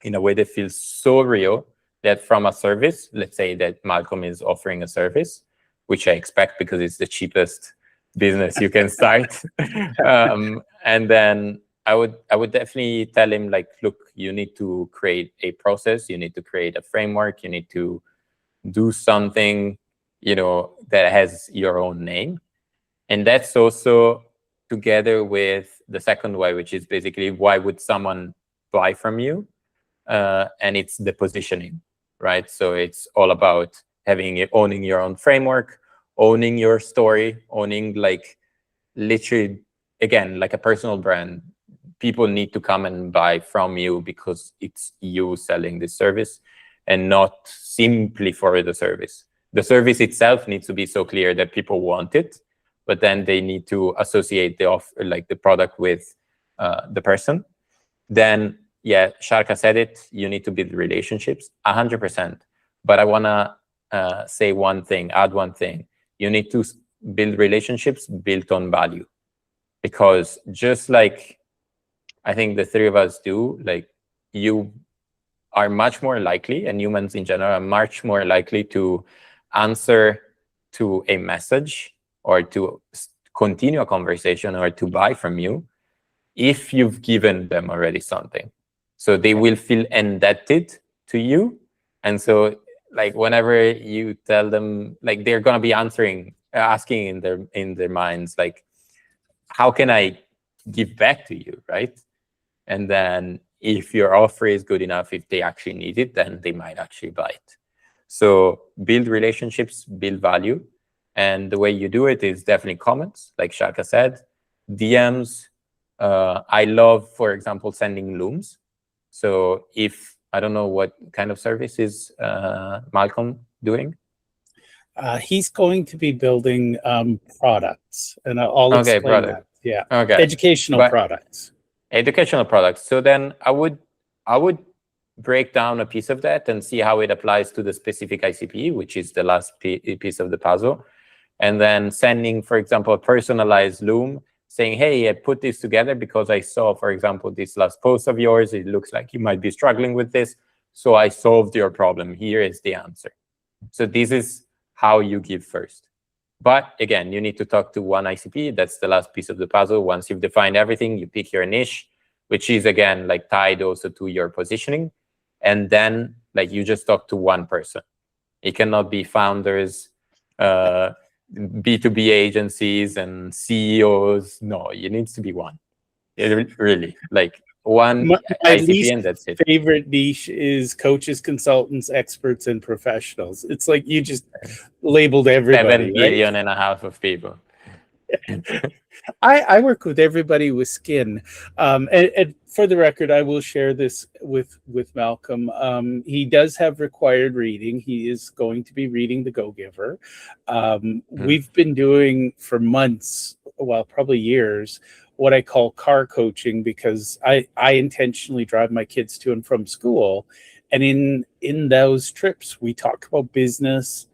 in a way that feels so real that from a service, let's say that Malcolm is offering a service, which I expect because it's the cheapest business you can start. And then I would definitely tell him, like, look, you need to create a process, you need to create a framework, you need to do something, that has your own name. And that's also together with the second why, which is basically, why would someone buy from you? And it's the positioning, right? So it's all about owning your own framework, owning your story, owning, like, literally, again, like a personal brand. People need to come and buy from you because it's you selling this service, and not simply for the service. The service itself needs to be so clear that people want it, but then they need to associate the product with the person. Then, yeah, Sarka said it, you need to build relationships, 100%. But I want to add one thing. You need to build relationships built on value. Because just like I think the three of us do, like, you are much more likely, and humans in general are much more likely to answer to a message or to continue a conversation or to buy from you if you've given them already something. So they will feel indebted to you. And so, like, whenever you tell them, like, they're going to be asking in their minds, like, how can I give back to you, right? And then if your offer is good enough, if they actually need it, then they might actually buy it. So build relationships, build value. And the way you do it is definitely comments, like Sarka said, DMs. I love, for example, sending looms. So if, I don't know what kind of service is Malcolm doing? He's going to be building products, and I'll explain that. Yeah. Okay. Educational products. Educational products. So then I would break down a piece of that and see how it applies to the specific ICP, which is the last piece of the puzzle. And then sending, for example, a personalized loom saying, hey, I put this together because I saw, for example, this last post of yours. It looks like you might be struggling with this. So I solved your problem. Here is the answer. So this is how you give first. But again, you need to talk to one ICP. That's the last piece of the puzzle. Once you've defined everything, you pick your niche, which is, again, like, tied also to your positioning. And then, like, you just talk to one person. It cannot be founders, B2B agencies and CEOs. No, it needs to be one. Really, like, one my ICP, and that's it. Favorite niche is coaches, consultants, experts, and professionals. It's like you just labeled everybody. 7 billion and a half of people. I work with everybody with skin. And for the record, I will share this with Malcolm. He does have required reading. He is going to be reading The Go-Giver. We've been doing for months, well, probably years, what I call car coaching, because I intentionally drive my kids to and from school. And in those trips, we talk about business.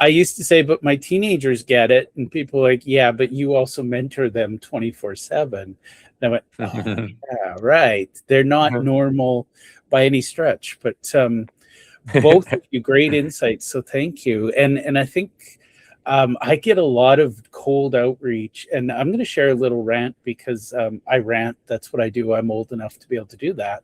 I used to say, but my teenagers get it. And people are like, yeah, but you also mentor them 24/7. And I went, oh, yeah, right. They're not normal by any stretch, but both of you, great insights. So thank you. And I think I get a lot of cold outreach, and I'm going to share a little rant because I rant. That's what I do. I'm old enough to be able to do that.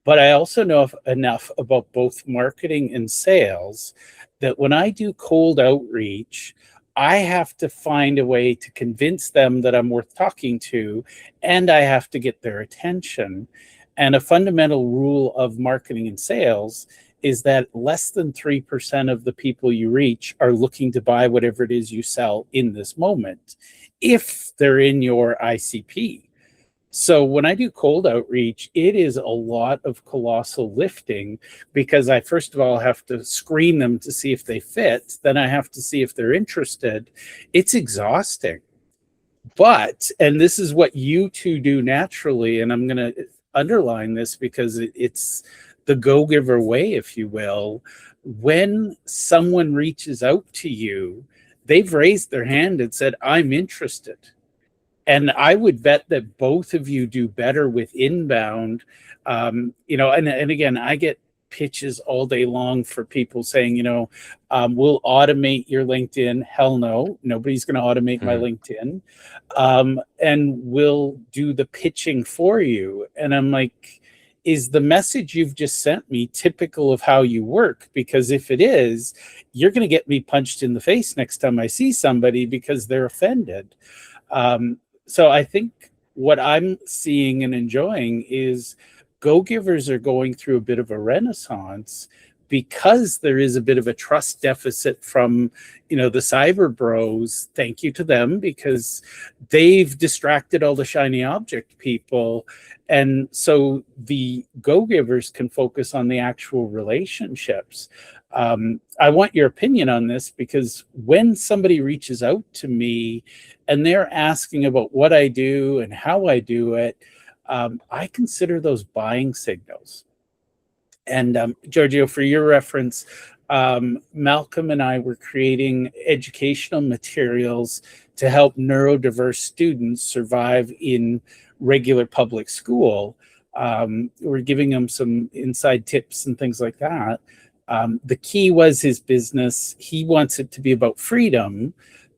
But I also know enough about both marketing and sales that when I do cold outreach, I have to find a way to convince them that I'm worth talking to, and I have to get their attention. And a fundamental rule of marketing and sales is that less than 3% of the people you reach are looking to buy whatever it is you sell in this moment, if they're in your ICP. So when I do cold outreach, it is a lot of colossal lifting, because I first of all have to screen them to see if they fit. Then I have to see if they're interested. It's exhausting. But, and this is what you two do naturally, and I'm going to underline this because it's the go-giver way, if you will. When someone reaches out to you, they've raised their hand and said, I'm interested. And I would bet that both of you do better with inbound. And again, I get pitches all day long for people saying, we'll automate your LinkedIn. Hell no, nobody's going to automate my LinkedIn. And we'll do the pitching for you. And I'm like, is the message you've just sent me typical of how you work? Because if it is, you're going to get me punched in the face next time I see somebody because they're offended. So I think what I'm seeing and enjoying is go-givers are going through a bit of a renaissance because there is a bit of a trust deficit from, the cyber bros. Thank you to them, because they've distracted all the shiny object people. And so the go-givers can focus on the actual relationships. I want your opinion on this, because when somebody reaches out to me and they're asking about what I do and how I do it, I consider those buying signals. And Giorgio, for your reference, Malcolm and I were creating educational materials to help neurodiverse students survive in regular public school. We're giving them some inside tips and things like that. The key was his business. He wants it to be about freedom,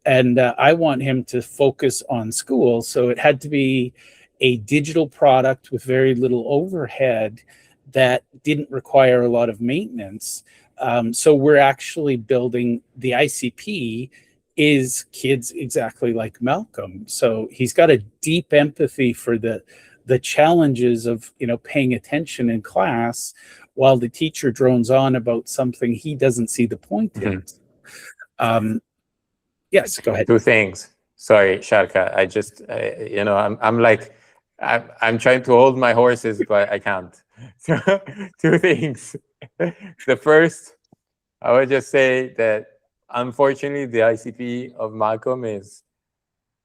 and I want him to focus on school. So it had to be a digital product with very little overhead that didn't require a lot of maintenance. So we're actually building the ICP is kids exactly like Malcolm. So he's got a deep empathy for the challenges of paying attention in class while the teacher drones on about something he doesn't see the point in. Yes, go ahead. Two things. Sorry, Sarka. I just, I'm trying to hold my horses, but I can't. So, two things. The first, I would just say that unfortunately, the ICP of Malcolm is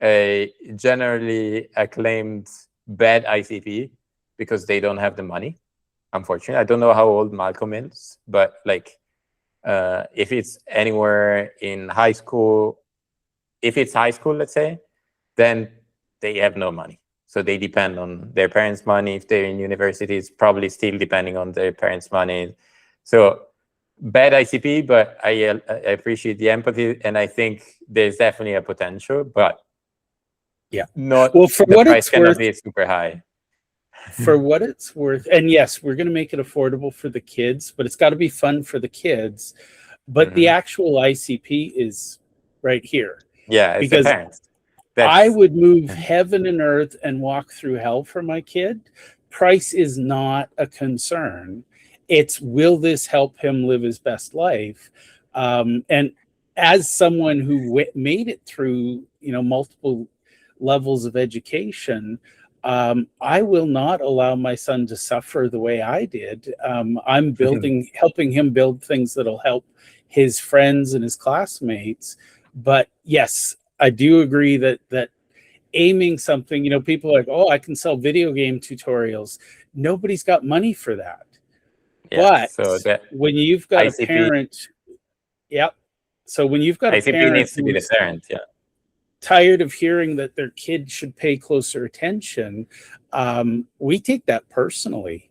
a generally acclaimed bad ICP because they don't have the money. Unfortunately, I don't know how old Malcolm is, but if it's anywhere in high school, let's say, then they have no money. So they depend on their parents' money. If they're in university, it's probably still depending on their parents' money. So bad ICP, but I appreciate the empathy, and I think there's definitely a potential, but not. Well, for the what price it's cannot worth, be super high. For what it's worth, and yes, we're going to make it affordable for the kids, but it's got to be fun for the kids. But the actual ICP is right here. Yeah, it's because the parents. I would move heaven and earth and walk through hell for my kid. Price is not a concern. It's, will this help him live his best life? And as someone who made it through, multiple levels of education, I will not allow my son to suffer the way I did. I'm helping him build things that'll help his friends and his classmates. But yes, I do agree that aiming something, people are like, oh, I can sell video game tutorials. Nobody's got money for that. Yeah, but when you've got ICP, a parent, so when you've got ICP a parent needs to be the parent, tired of hearing that their kid should pay closer attention, we take that personally.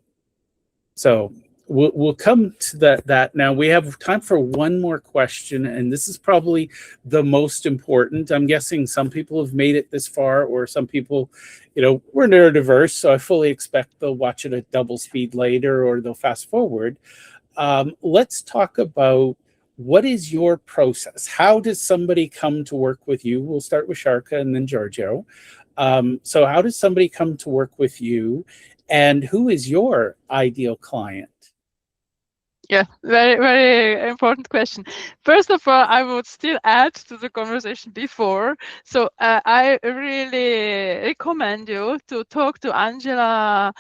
So we'll come to that now. We have time for one more question, and this is probably the most important. I'm guessing some people have made it this far, or some people, we're neurodiverse, so I fully expect they'll watch it at double speed later, or they'll fast forward. Let's talk about, what is your process? How does somebody come to work with you? We'll start with Sarka and then Giorgio. So how does somebody come to work with you, and who is your ideal client? Yeah, very, very important question. First of all, I would still add to the conversation before. So I really recommend you to talk to Angela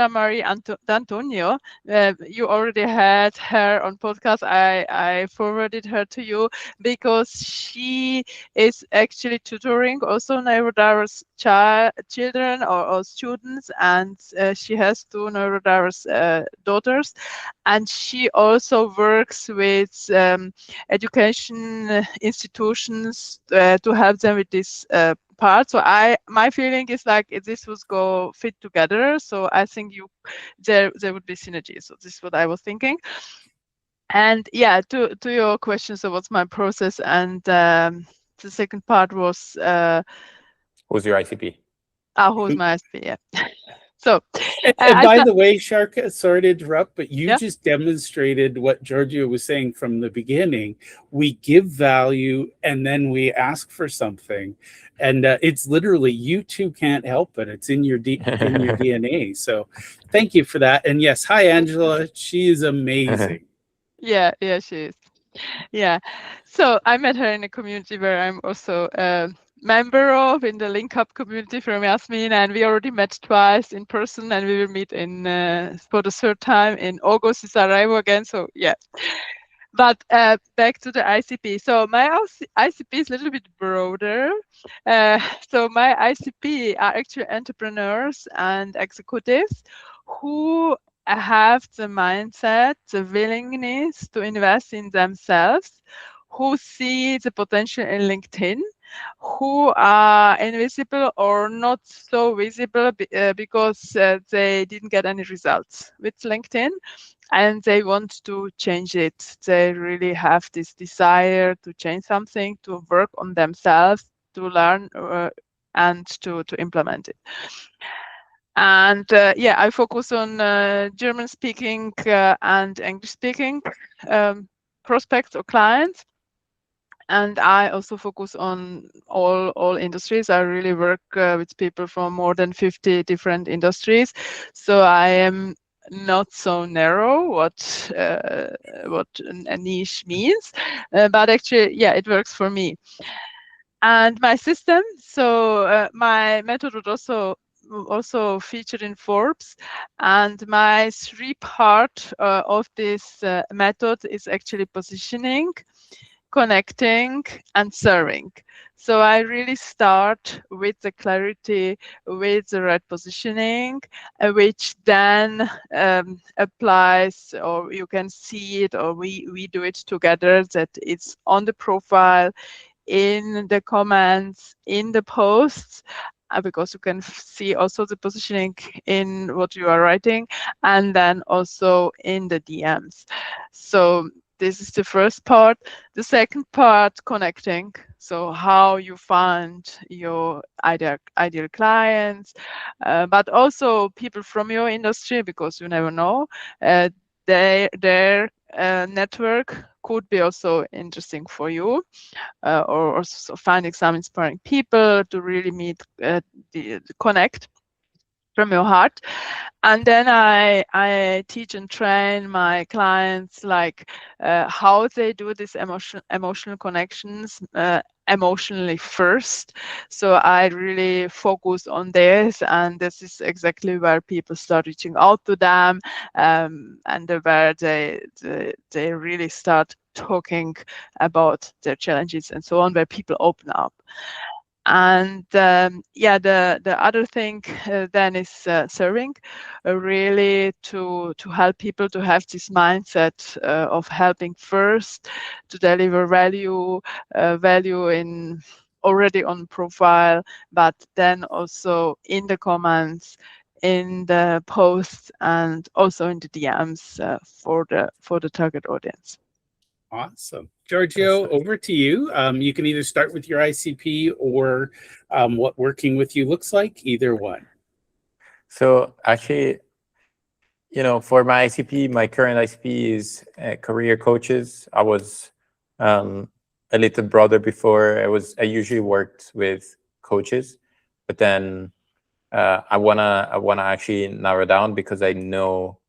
Marie D'Antonio. You already had her on podcast. I forwarded her to you because she is actually tutoring also neurodiverse children or students, and she has two neurodiverse daughters. And she also works with education institutions to help them with this apart. So my feeling is like this would go fit together. So I think there would be synergy. So this is what I was thinking. And yeah, to your question, so what's my process? And the second part was who's your ICP? Who's my ICP? Yeah. So, and by the way, Sarka, sorry to interrupt, but you just demonstrated what Giorgio was saying from the beginning. We give value and then we ask for something, and it's literally you two can't help it. It's in your DNA. So, thank you for that. And yes, hi Angela. She is amazing. Yeah, she is. Yeah. So I met her in a community where I'm also member of, in the Link Up community from Yasmin, and we already met twice in person, and we will meet in for the third time in August in Sarajevo again. So yeah. But back to the ICP. So my ICP is a little bit broader. So my ICP are actually entrepreneurs and executives who have the mindset, the willingness to invest in themselves, who see the potential in LinkedIn, who are invisible or not so visible because they didn't get any results with LinkedIn, and they want to change it. They really have this desire to change something, to work on themselves, to learn and to implement it. And yeah, I focus on German speaking and English speaking prospects or clients. And I also focus on all industries. I really work with people from more than 50 different industries. So I am not so narrow what a niche means, but actually, yeah, it works for me. And my system, so my method would also featured in Forbes, and my 3-part of this method is actually positioning, connecting, and serving. So I really start with the clarity, with the right positioning, which then applies, or you can see it, or we do it together, that it's on the profile, in the comments, in the posts, because you can see also the positioning in what you are writing, and then also in the DMs. So this is the first part. The second part, connecting. So how you find your ideal clients, but also people from your industry, because you never know. Their network could be also interesting for you, or also finding some inspiring people to really meet, the connect from your heart. And then I teach and train my clients like how they do these emotional connections emotionally first. So I really focus on this, and this is exactly where people start reaching out to them, and where they really start talking about their challenges and so on, where people open up. And yeah, the other thing then is serving, really to help people to have this mindset of helping first, to deliver value in already on profile, but then also in the comments, in the posts, and also in the DMs for the target audience. Awesome. Giorgio, over to you. You can either start with your ICP or what working with you looks like, either one. So actually, for my ICP, my current ICP is career coaches. I was a little broader before. I usually worked with coaches, but then I wanna actually narrow down, because I know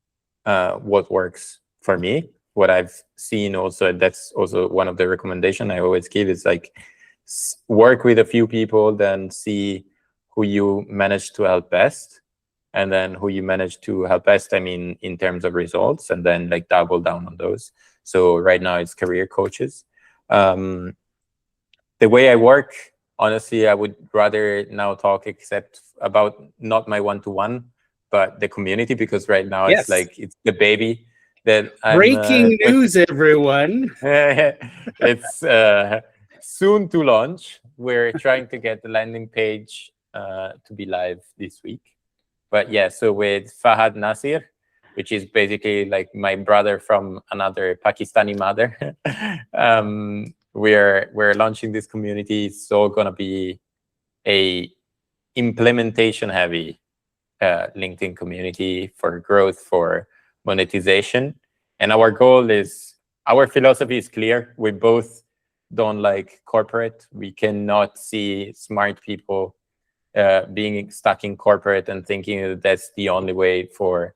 what works for me. What I've seen also, that's also one of the recommendations I always give, is like work with a few people, then see who you manage to help best, and then who you manage to help best, I mean, in terms of results, and then like double down on those. So right now it's career coaches. The way I work, honestly, I would rather now talk except about not my one-to-one, but the community, because right now it's like, it's the baby that breaking news, everyone. It's soon to launch. we're trying to get the landing page to be live this week. But yeah, so with Fahad Nasir, which is basically like my brother from another Pakistani mother, we're launching this community. It's all gonna be a implementation heavy LinkedIn community for growth, for monetization. And our goal is, our philosophy is clear. We both don't like corporate. We cannot see smart people being stuck in corporate and thinking that that's the only way for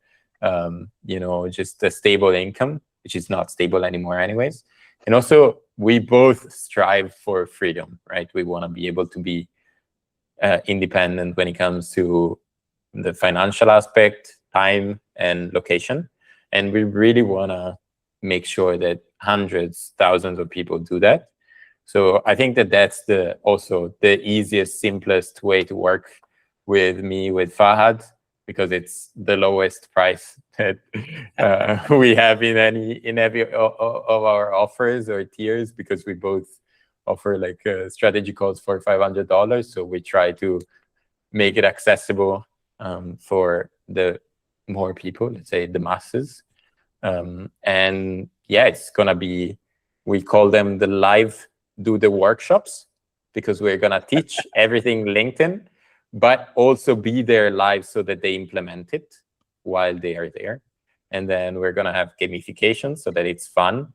just a stable income, which is not stable anymore anyways. And also, we both strive for freedom, right? We want to be able to be independent when it comes to the financial aspect, time, and location. And we really want to make sure that hundreds, thousands of people do that. So I think that that's also the easiest, simplest way to work with me, with Fahad, because it's the lowest price that we have in every of our offers or tiers, because we both offer like strategy calls for $500. So we try to make it accessible for the more people, let's say the masses. And yeah, it's gonna be, we call them the live do the workshops, because we're gonna teach everything LinkedIn, but also be there live so that they implement it while they are there. And then we're gonna have gamification so that it's fun.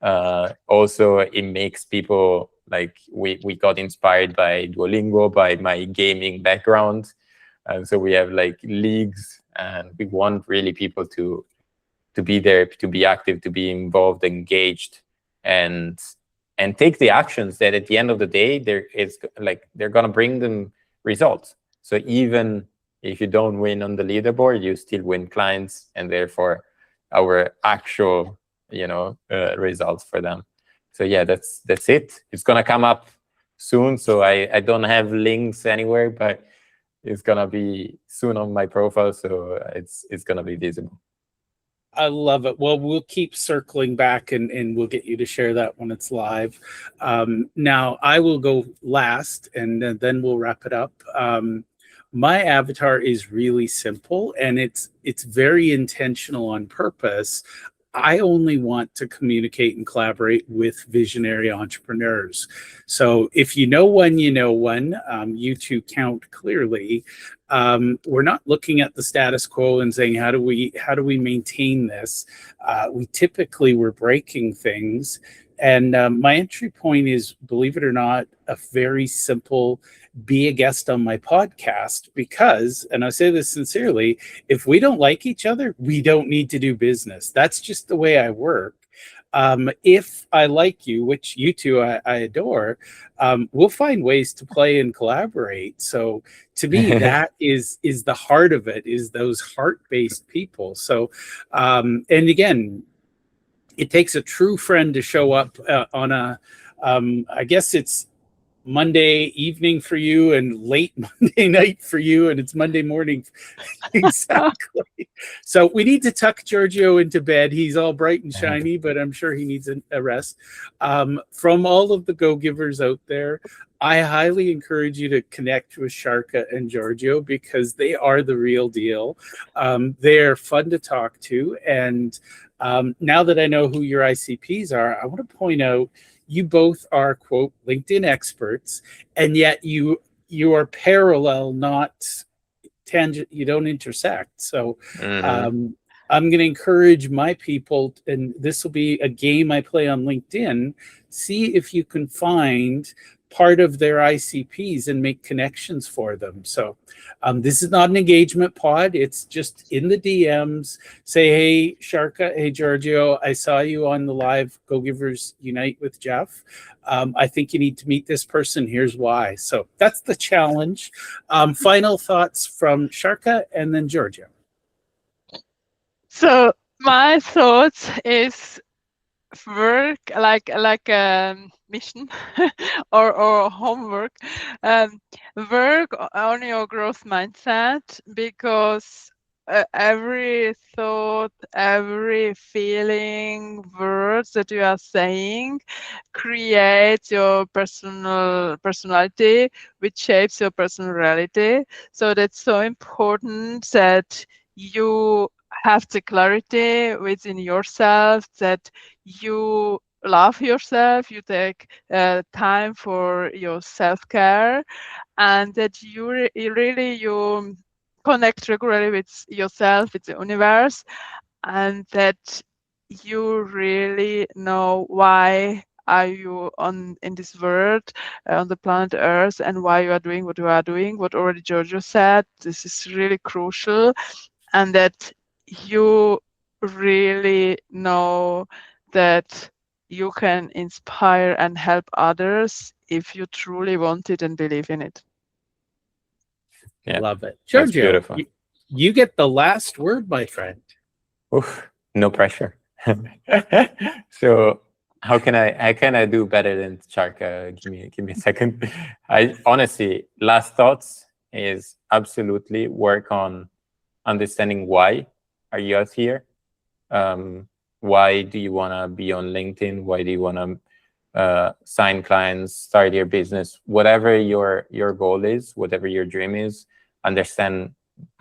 Also, it makes people, like, we got inspired by Duolingo, by my gaming background. And so we have like leagues, and we want really people to be there, to be active, to be involved, engaged, and take the actions that at the end of the day, they're gonna bring them results. So even if you don't win on the leaderboard, you still win clients, and therefore our actual results for them. So yeah, that's it. It's gonna come up soon, so I don't have links anywhere, but it's gonna be soon on my profile, so it's gonna be visible. I love it. Well, we'll keep circling back and we'll get you to share that when it's live. Now, I will go last, and then we'll wrap it up. My avatar is really simple, and it's very intentional on purpose. I only want to communicate and collaborate with visionary entrepreneurs. So if you know one, you know one. You two count clearly. We're not looking at the status quo and saying, how do we maintain this? We're breaking things. And my entry point is, believe it or not, a very simple: be a guest on my podcast, because, and I say this sincerely, if we don't like each other, we don't need to do business. That's just the way I work. If I like you, which you two I adore, we'll find ways to play and collaborate. So to me, that is the heart of it, is those heart-based people. So, and again, it takes a true friend to show up on a, I guess it's Monday evening for you and late Monday night for you, and it's Monday morning. Exactly. So we need to tuck Giorgio into bed. He's all bright and shiny, but I'm sure he needs a rest. From all of the go-givers out there, I highly encourage you to connect with Sarka and Giorgio, because they are the real deal. They're fun to talk to. And now that I know who your ICPs are, I want to point out, you both are, quote, LinkedIn experts, and yet you are parallel, not tangent. You don't intersect. So I'm going to encourage my people, and this will be a game I play on LinkedIn. See if you can find part of their ICPs and make connections for them. So this is not an engagement pod. It's just in the DMs. Say, hey, Sarka, hey, Giorgio, I saw you on the live Go Givers Unite with Jeff. I think you need to meet this person. Here's why. So that's the challenge. Final thoughts from Sarka and then Giorgio. So my thoughts is work like a mission or homework. Work on your growth mindset, because every thought, every feeling, words that you are saying creates your personality, which shapes your personal reality. So that's so important that you have the clarity within yourself, that you love yourself, you take time for your self-care, and that you connect regularly with yourself, with the universe, and that you really know why are you in this world, on the planet Earth, and why you are doing what you are doing. What already Giorgio said, this is really crucial, and that you really know that you can inspire and help others if you truly want it and believe in it. Yeah, Love it. that's Giorgio, beautiful. you get the last word, my friend. Oof, no pressure. So how can I do better than Sarka? Give me a second. I honestly, last thoughts is absolutely work on understanding why are you out here. Why do you want to be on LinkedIn? Why do you want to sign clients, start your business? Whatever your goal is, whatever your dream is, understand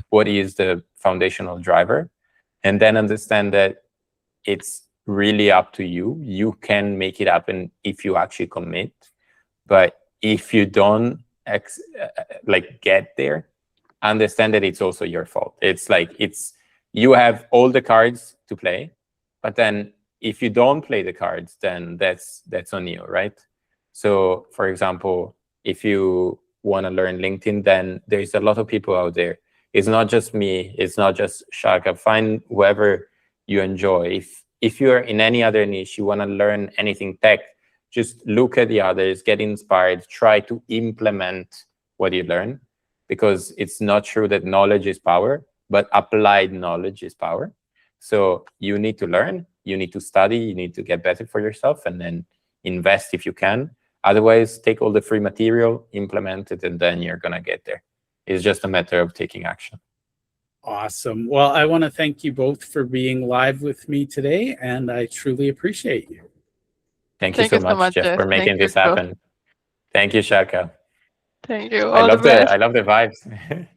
what is the foundational driver, and then understand that it's really up to you. You can make it happen if you actually commit. But if you don't get there, understand that it's also your fault. It's like you have all the cards to play, but then if you don't play the cards, then that's on you, right? So for example, if you want to learn LinkedIn, then there's a lot of people out there. It's not just me, it's not just Sarka. Find whoever you enjoy. If you're in any other niche, you want to learn anything tech, just look at the others, get inspired, try to implement what you learn, because it's not true that knowledge is power, but applied knowledge is power. So you need to learn, you need to study, you need to get better for yourself, and then invest if you can. Otherwise, take all the free material, implement it, and then you're going to get there. It's just a matter of taking action. Awesome. Well, I want to thank you both for being live with me today, and I truly appreciate you. Thank you so much, Jeff, for making this happen. Thank you, Sarka. Thank you. I love the vibes.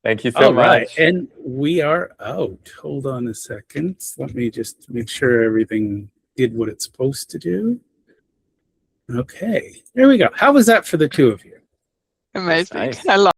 Thank you so much. Right. And we are out. Hold on a second. Let me just make sure everything did what it's supposed to do. Okay. There we go. How was that for the two of you? Amazing. Nice. I love